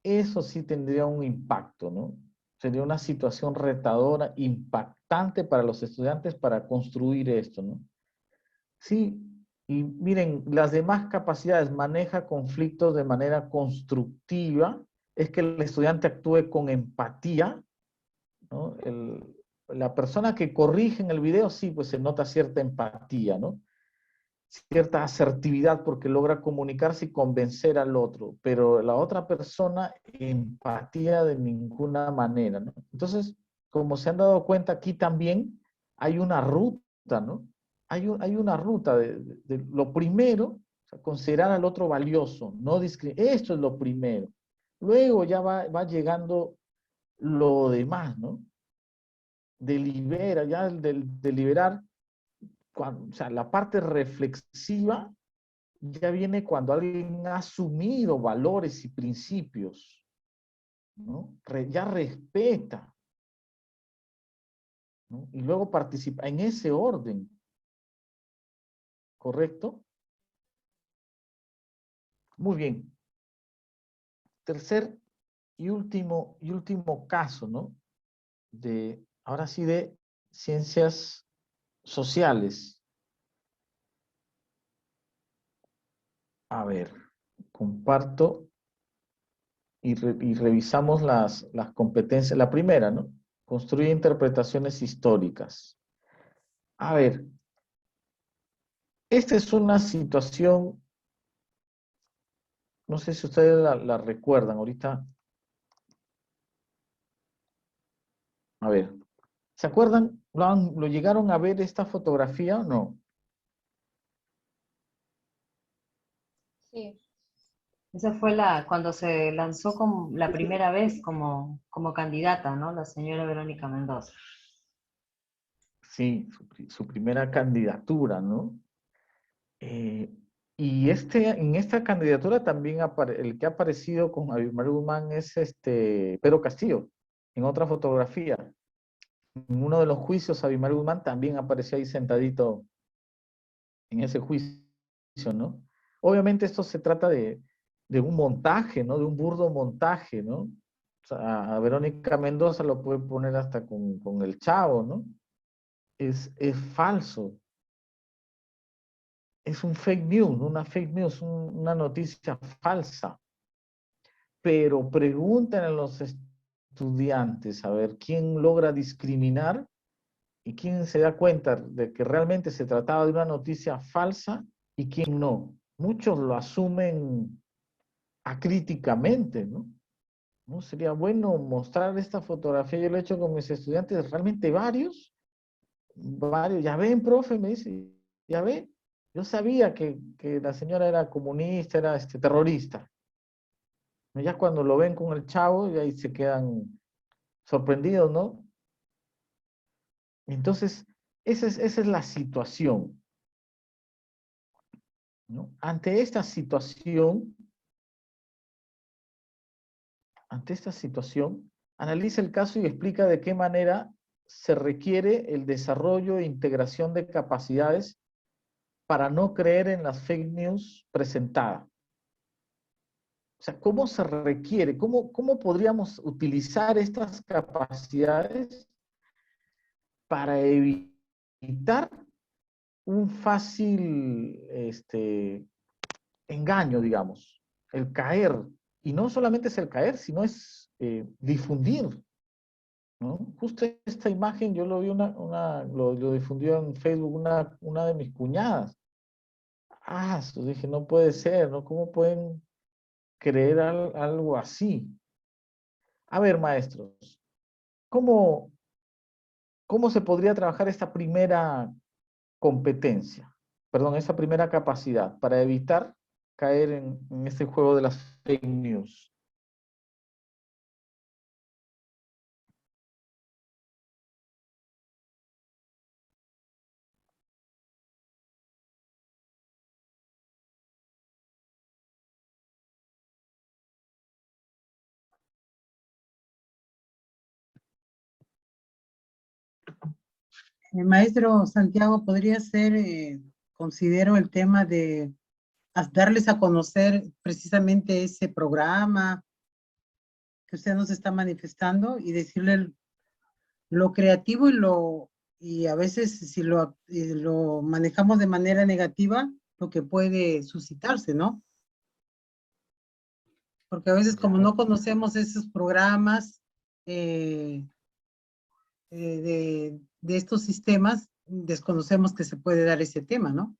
eso sí tendría un impacto, ¿no? Sería una situación retadora, impactante para los estudiantes para construir esto, ¿no? Sí, y miren, las demás capacidades, maneja conflictos de manera constructiva, es que el estudiante actúe con empatía, ¿no? La persona que corrige en el video, sí, pues se nota cierta empatía, ¿no? Cierta asertividad porque logra comunicarse y convencer al otro, pero la otra persona empatía de ninguna manera, ¿no? Entonces, como se han dado cuenta, aquí también hay una ruta, ¿no? Hay una ruta de lo primero, o sea, considerar al otro valioso, no discriminar, esto es lo primero. Luego ya va llegando lo demás, ¿no? Deliberar, o sea, la parte reflexiva ya viene cuando alguien ha asumido valores y principios, ¿no? Ya respeta, ¿no? Y luego participa en ese orden, ¿correcto? Muy bien. Tercer y último caso, ¿no? Ahora sí, de ciencias sociales. A ver, comparto y revisamos las competencias. La primera, ¿no? Construye interpretaciones históricas. A ver, esta es una situación, no sé si ustedes la recuerdan ahorita. A ver, ¿se acuerdan? ¿Lo llegaron a ver esta fotografía o no? Sí. Esa fue cuando se lanzó como la primera vez como candidata, ¿no? La señora Verónica Mendoza. Sí, su primera candidatura, ¿no? Y en esta candidatura también el que ha aparecido con Abimael Guzmán es Pedro Castillo, en otra fotografía. En uno de los juicios, Abimael Guzmán también apareció ahí sentadito en ese juicio, ¿no? Obviamente esto se trata de un montaje, ¿no? De un burdo montaje, ¿no? O sea, a Verónica Mendoza lo puede poner hasta con el Chavo, ¿no? Es falso. Es un fake news, una fake news, una noticia falsa. Pero preguntan a los estudiantes, a ver quién logra discriminar y quién se da cuenta de que realmente se trataba de una noticia falsa y quién no. Muchos lo asumen acríticamente, ¿no? ¿No? Sería bueno mostrar esta fotografía, yo lo he hecho con mis estudiantes, realmente varios, ya ven, profe, me dice, ya ven, yo sabía que la señora era comunista, era terrorista. Ya cuando lo ven con el chavo, y ahí se quedan sorprendidos, ¿no? Entonces, esa es la situación, ¿no? Ante esta situación, analiza el caso y explica de qué manera se requiere el desarrollo e integración de capacidades para no creer en las fake news presentadas. O sea, ¿cómo se requiere? ¿Cómo podríamos utilizar estas capacidades para evitar un fácil engaño, digamos? El caer. Y no solamente es el caer, sino es difundir, ¿no? Justo esta imagen yo lo vi, lo difundió en Facebook una de mis cuñadas. Dije, no puede ser, ¿no? ¿Cómo pueden creer algo así? A ver, maestros, ¿cómo se podría trabajar esta primera competencia? Perdón, esta primera capacidad para evitar caer en este juego de las fake news. Maestro Santiago, podría ser, considero el tema de darles a conocer precisamente ese programa que usted nos está manifestando y decirle lo creativo y a veces si lo manejamos de manera negativa, lo que puede suscitarse, ¿no? Porque a veces como no conocemos esos programas de estos sistemas, desconocemos que se puede dar ese tema, ¿no?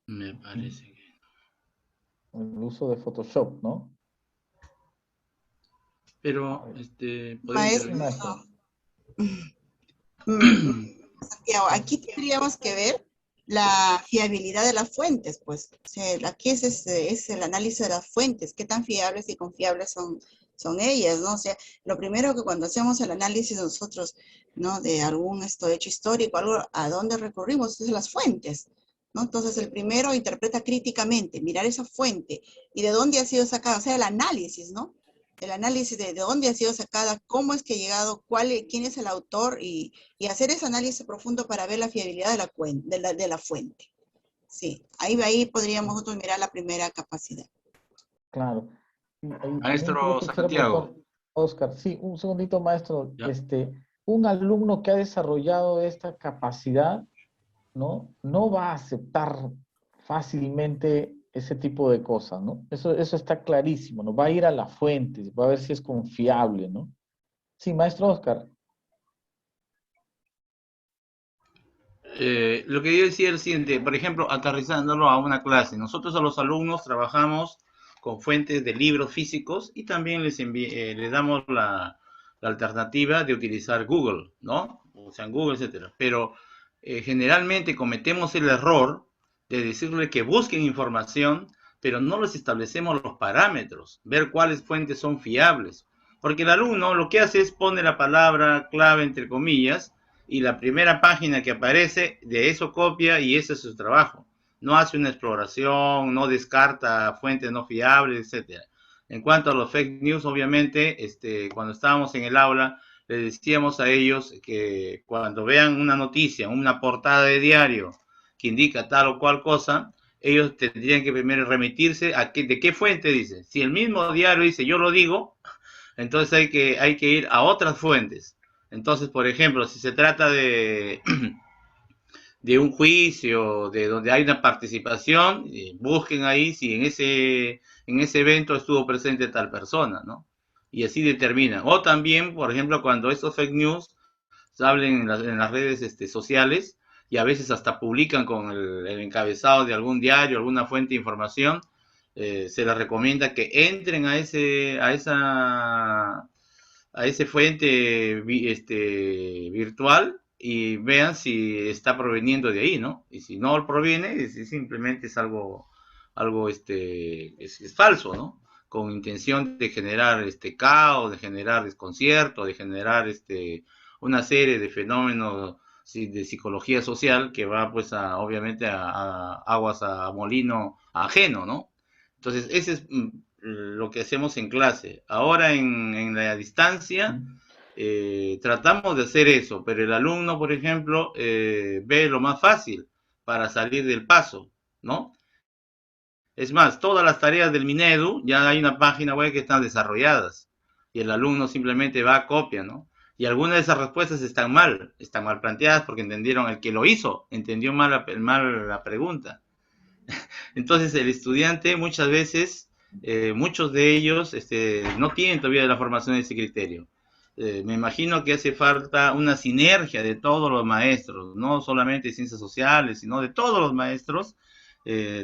Me parece que... El uso de Photoshop, ¿no? Pero, Maestro, Santiago, aquí tendríamos que ver la fiabilidad de las fuentes, pues. O sea, aquí es el análisis de las fuentes, qué tan fiables y confiables son ellas, ¿no? O sea, lo primero que cuando hacemos el análisis nosotros, ¿no? De algún hecho histórico, algo, ¿a dónde recurrimos? Es las fuentes, ¿no? Entonces, el primero interpreta críticamente, mirar esa fuente y de dónde ha sido sacada, o sea, el análisis, ¿no? El análisis de dónde ha sido sacada, cómo es que ha llegado, quién es el autor y hacer ese análisis profundo para ver la fiabilidad de la fuente. Sí, ahí podríamos nosotros mirar la primera capacidad. Claro. Maestro Santiago. Oscar, sí, un segundito, maestro. Un alumno que ha desarrollado esta capacidad, ¿no? No va a aceptar fácilmente ese tipo de cosas, ¿no? Eso está clarísimo, ¿no? Va a ir a la fuente, va a ver si es confiable, ¿no? Sí, maestro Oscar. Lo que yo decía es el siguiente, por ejemplo, aterrizándolo a una clase. Nosotros a los alumnos trabajamos con fuentes de libros físicos y también les damos la alternativa de utilizar Google, ¿no? O sea, en Google, etcétera. Pero generalmente cometemos el error de decirle que busquen información, pero no les establecemos los parámetros, ver cuáles fuentes son fiables. Porque el alumno lo que hace es pone la palabra clave entre comillas y la primera página que aparece, de eso copia y ese es su trabajo. No hace una exploración, no descarta fuentes no fiables, etc. En cuanto a los fake news, obviamente, cuando estábamos en el aula, les decíamos a ellos que cuando vean una noticia, una portada de diario que indica tal o cual cosa, ellos tendrían que primero remitirse a de qué fuente dice. Si el mismo diario dice yo lo digo, entonces hay que ir a otras fuentes. Entonces, por ejemplo, si se trata de un juicio, de donde hay una participación, busquen ahí si en ese evento estuvo presente tal persona, ¿no? y así determinan. O también, por ejemplo, cuando estos fake news se hablen en las redes sociales y a veces hasta publican con el encabezado de algún diario, alguna fuente de información, se les recomienda que entren a ese fuente virtual y vean si está proveniendo de ahí, ¿no? Y si no proviene, simplemente es algo es falso, ¿no? Con intención de generar caos, de generar desconcierto, de generar una serie de fenómenos de psicología social que va pues obviamente a aguas a molino ajeno, ¿no? Entonces, ese es lo que hacemos en clase. Ahora en la distancia tratamos de hacer eso, pero el alumno, por ejemplo, ve lo más fácil para salir del paso, ¿no? Es más, todas las tareas del Minedu ya hay una página web que están desarrolladas y el alumno simplemente va a copia, ¿no? Y algunas de esas respuestas están mal planteadas porque entendieron, el que lo hizo entendió mal la pregunta. Entonces el estudiante muchas veces, muchos de ellos no tienen todavía la formación de ese criterio. Me imagino que hace falta una sinergia de todos los maestros, no solamente de ciencias sociales, sino de todos los maestros,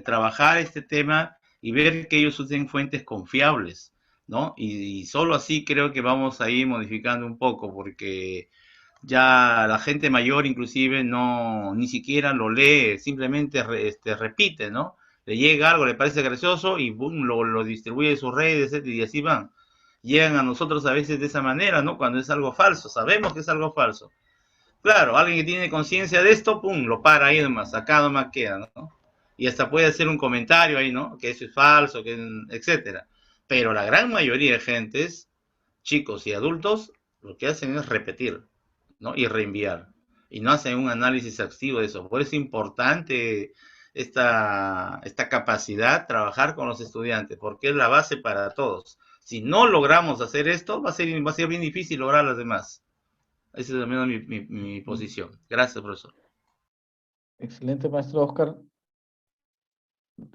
trabajar este tema y ver que ellos usen fuentes confiables, ¿no? Y solo así creo que vamos a ir modificando un poco, porque ya la gente mayor inclusive no, ni siquiera lo lee, simplemente repite, ¿no? Le llega algo, le parece gracioso y boom, lo distribuye en sus redes y así van. Llegan a nosotros a veces de esa manera, ¿no? Cuando es algo falso, sabemos que es algo falso. Claro, alguien que tiene conciencia de esto, pum, lo para ahí nomás, acá nomás queda, ¿no? Y hasta puede hacer un comentario ahí, ¿no? Que eso es falso, etcétera. Pero la gran mayoría de gentes, chicos y adultos, lo que hacen es repetir, ¿no? Y reenviar. Y no hacen un análisis activo de eso. Por eso es importante esta capacidad, trabajar con los estudiantes, porque es la base para todos. Si no logramos hacer esto, va a ser bien difícil lograr las demás. Esa es al menos mi posición. Gracias, profesor. Excelente, maestro Oscar.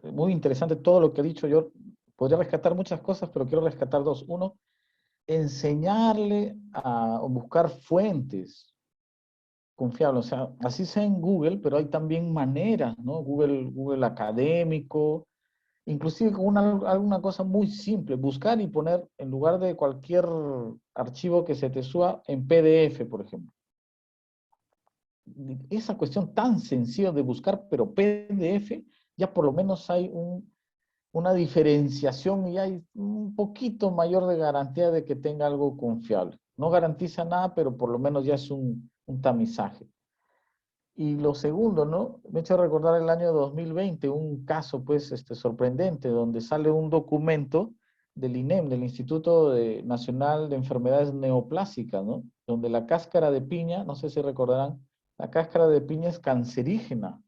Muy interesante todo lo que ha dicho. Yo podría rescatar muchas cosas, pero quiero rescatar dos. Uno, enseñarle a buscar fuentes confiables. O sea, así sea en Google, pero hay también maneras, ¿no? Google académico, inclusive con alguna cosa muy simple, buscar y poner en lugar de cualquier archivo que se te suba en PDF, por ejemplo. Esa cuestión tan sencilla de buscar, pero PDF, ya por lo menos hay una diferenciación y hay un poquito mayor de garantía de que tenga algo confiable. No garantiza nada, pero por lo menos ya es un tamizaje. Y lo segundo, ¿no? Me he hecho recordar el año 2020, un caso pues sorprendente, donde sale un documento del INEM, del Instituto Nacional de Enfermedades Neoplásicas, ¿no? Donde la cáscara de piña, no sé si recordarán, la cáscara de piña es cancerígena,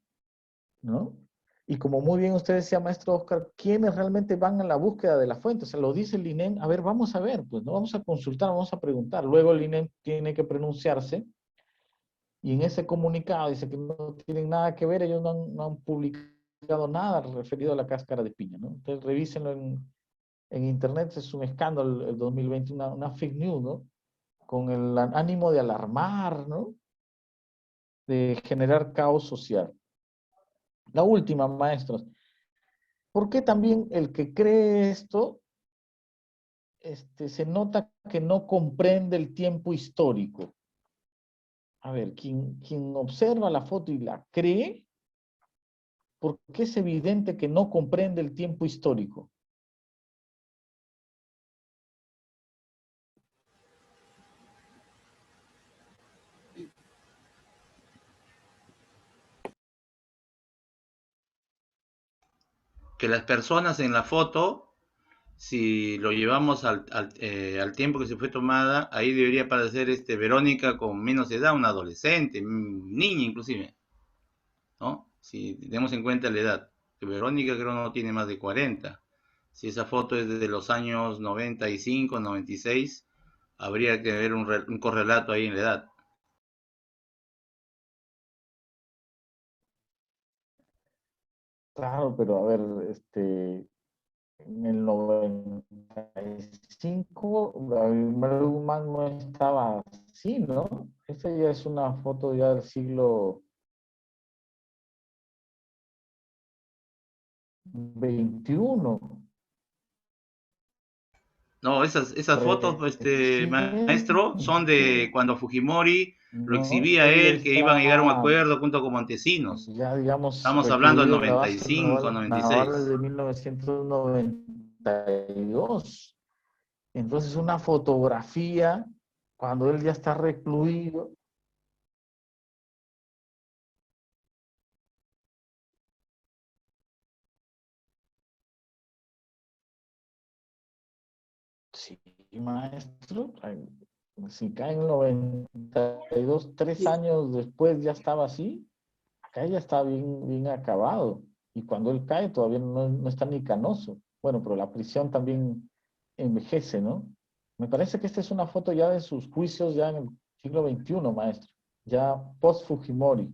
¿no? Y como muy bien usted decía, maestro Oscar, ¿quiénes realmente van a la búsqueda de la fuente? O sea, lo dice el INEM, a ver, vamos a ver, pues no vamos a consultar, vamos a preguntar. Luego el INEM tiene que pronunciarse y en ese comunicado dice que no tienen nada que ver, ellos no han publicado nada referido a la cáscara de piña, ¿no? Entonces revísenlo en internet, es un escándalo el 2020, una fake news, ¿no? Con el ánimo de alarmar, ¿no? De generar caos social. La última, maestros. ¿Por qué también el que cree esto se nota que no comprende el tiempo histórico? A ver, quien observa la foto y la cree, ¿por qué es evidente que no comprende el tiempo histórico? Que las personas en la foto, si lo llevamos al tiempo que se fue tomada, ahí debería aparecer Verónica con menos edad, una adolescente, niña inclusive, ¿no? Si tenemos en cuenta la edad, que Verónica creo no tiene más de 40. Si esa foto es desde los años 95, 96, habría que ver un correlato ahí en la edad. Claro, pero a ver, en el 95, Gabriel Guzmán no estaba así, ¿no? Esta ya es una foto ya del siglo XXI. No, esas fotos, maestro, son de cuando Fujimori lo ¿no? exhibía Él él, que iban a llegar a un está acuerdo junto con Montesinos. ya, digamos, Estamos hablando del recluido en la base 95, naval 96. desde 1992. Entonces, una fotografía, cuando él ya está recluido, sí, maestro, si cae en el 92, 3 años después ya estaba así, acá ya está bien, bien acabado. Y cuando él cae todavía no está ni canoso. Bueno, pero la prisión también envejece, ¿no? Me parece que esta es una foto ya de sus juicios ya en el siglo XXI, maestro. Ya post-Fujimori.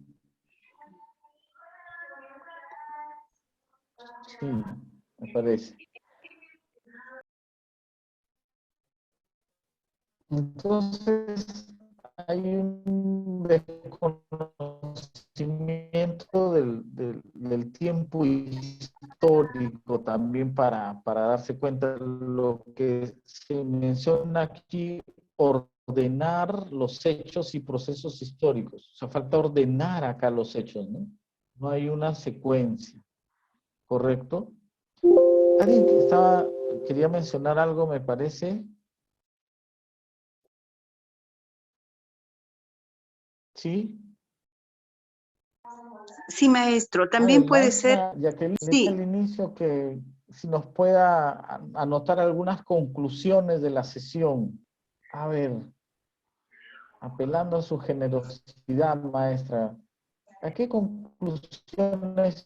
Sí, me parece. Entonces, hay un desconocimiento del tiempo histórico también para darse cuenta de lo que se menciona aquí, ordenar los hechos y procesos históricos. O sea, falta ordenar acá los hechos, ¿no? No hay una secuencia, ¿correcto? Alguien que quería mencionar algo, me parece. ¿Sí? Sí, maestro, también puede ser, Maestra Jacqueline, le dije sí, al inicio que si nos pueda anotar algunas conclusiones de la sesión. A ver, apelando a su generosidad, maestra, ¿a qué conclusiones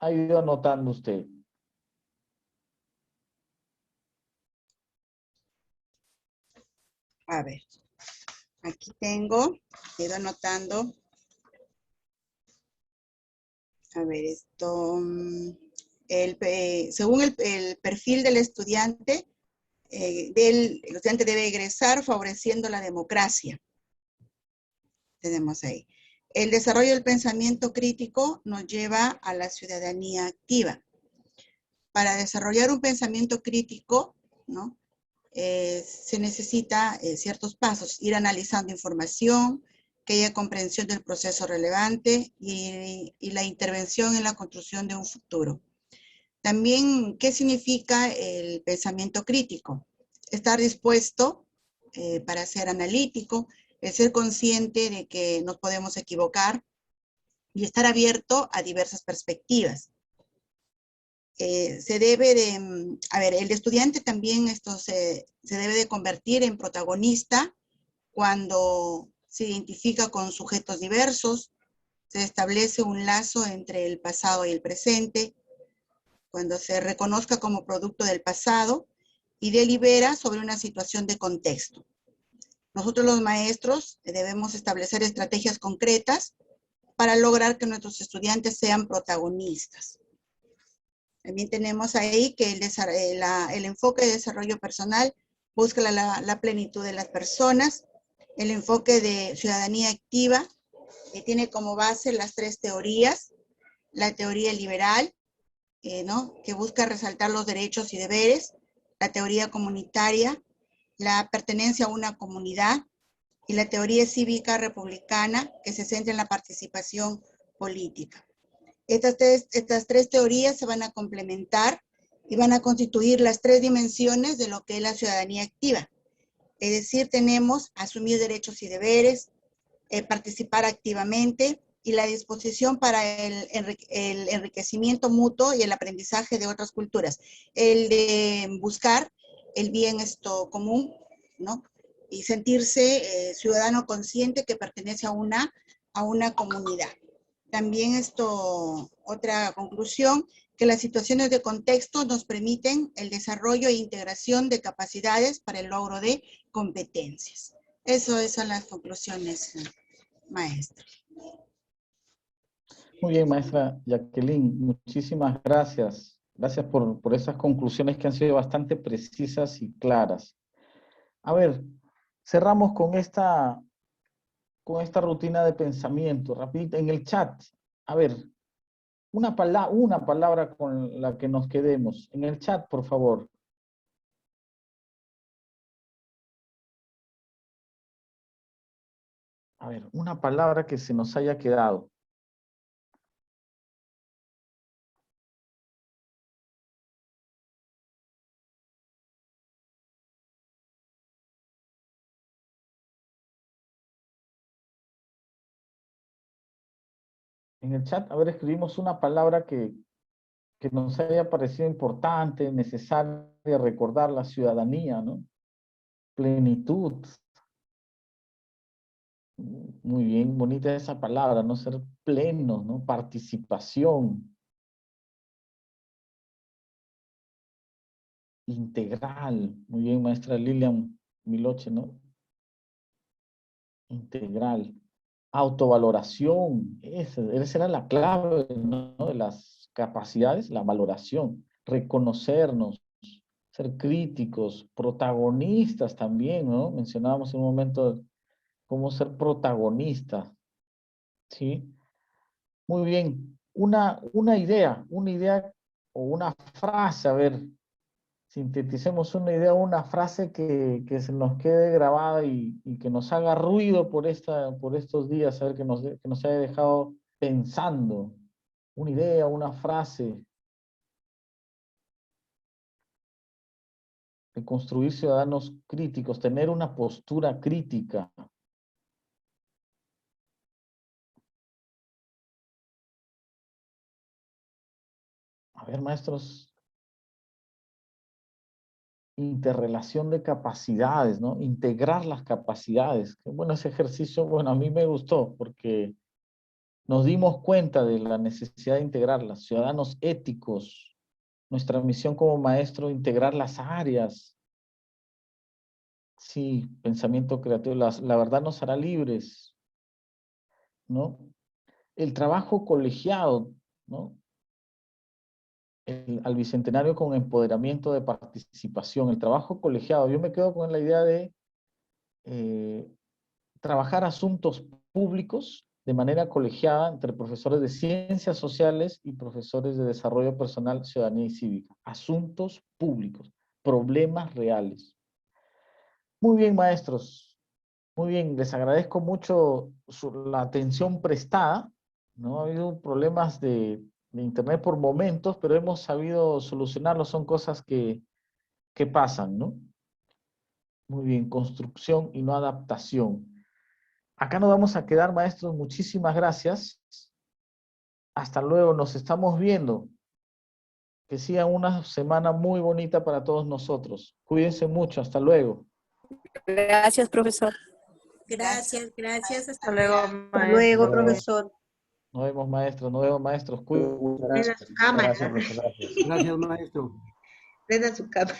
ha ido anotando usted? A ver, aquí tengo, he ido anotando. A ver, esto, según el perfil del estudiante debe egresar favoreciendo la democracia. Tenemos ahí. El desarrollo del pensamiento crítico nos lleva a la ciudadanía activa. Para desarrollar un pensamiento crítico, ¿no? Se necesita ciertos pasos, ir analizando información, que haya comprensión del proceso relevante y la intervención en la construcción de un futuro. También, ¿qué significa el pensamiento crítico? Estar dispuesto para ser analítico, ser consciente de que nos podemos equivocar y estar abierto a diversas perspectivas. Se debe de, a ver, el estudiante también se debe de convertir en protagonista cuando se identifica con sujetos diversos, se establece un lazo entre el pasado y el presente, cuando se reconozca como producto del pasado y delibera sobre una situación de contexto. Nosotros los maestros debemos establecer estrategias concretas para lograr que nuestros estudiantes sean protagonistas. También tenemos ahí que el enfoque de desarrollo personal busca la plenitud de las personas. El enfoque de ciudadanía activa tiene como base las 3 teorías. La teoría liberal, ¿no? Que busca resaltar los derechos y deberes. La teoría comunitaria, la pertenencia a una comunidad. Y la teoría cívica republicana, que se centra en la participación política. Estas tres teorías se van a complementar y van a constituir las 3 dimensiones de lo que es la ciudadanía activa. Es decir, tenemos asumir derechos y deberes, participar activamente y la disposición para el enriquecimiento mutuo y el aprendizaje de otras culturas. El de buscar el bien común, ¿no? Y sentirse ciudadano consciente que pertenece a una comunidad. También otra conclusión, que las situaciones de contexto nos permiten el desarrollo e integración de capacidades para el logro de competencias. Esas son las conclusiones, maestro. Muy bien, maestra Jacqueline, muchísimas gracias. Gracias por esas conclusiones que han sido bastante precisas y claras. A ver, cerramos con esta rutina de pensamiento. Rapidito, en el chat, a ver, una palabra con la que nos quedemos. En el chat, por favor. A ver, una palabra que se nos haya quedado. En el chat, a ver, escribimos una palabra que nos haya parecido importante, necesaria recordar: la ciudadanía, ¿no? Plenitud. Muy bien, bonita esa palabra, ¿no? Ser pleno, ¿no? Participación. Integral. Muy bien, maestra Lilian Miloche, ¿no? Integral. Autovaloración. Esa era la clave, ¿no? De las capacidades, la valoración. Reconocernos, ser críticos, protagonistas también, ¿no? Mencionábamos en un momento cómo ser protagonista, ¿sí? Muy bien. Una idea o una frase, a ver, sinteticemos una idea, una frase que se nos quede grabada y que nos haga ruido por estos días, a ver, que nos haya dejado pensando. Una idea, una frase. De construir ciudadanos críticos, tener una postura crítica. A ver, maestros, interrelación de capacidades, ¿no? Integrar las capacidades. Qué bueno ese ejercicio. Bueno, a mí me gustó porque nos dimos cuenta de la necesidad de integrarlas. Ciudadanos éticos. Nuestra misión como maestro, integrar las áreas. Sí, pensamiento creativo. La verdad nos hará libres, ¿no? El trabajo colegiado, ¿no? Al bicentenario con empoderamiento de participación, el trabajo colegiado. Yo me quedo con la idea de trabajar asuntos públicos de manera colegiada entre profesores de ciencias sociales y profesores de desarrollo personal, ciudadanía y cívica. Asuntos públicos, problemas reales. Muy bien, maestros. Muy bien, les agradezco mucho la atención prestada. No ha habido problemas de internet por momentos, pero hemos sabido solucionarlos. Son cosas que pasan, ¿no? Muy bien, construcción y no adaptación. Acá nos vamos a quedar, maestros. Muchísimas gracias. Hasta luego, nos estamos viendo. Que sea una semana muy bonita para todos nosotros. Cuídense mucho, hasta luego. Gracias, profesor. Gracias. Hasta luego, Hasta luego, maestro. profesor. Nos vemos, maestros. Cuídense. Muchas gracias. Cámara. Muchas gracias. Gracias, maestro. Prenda su cámara.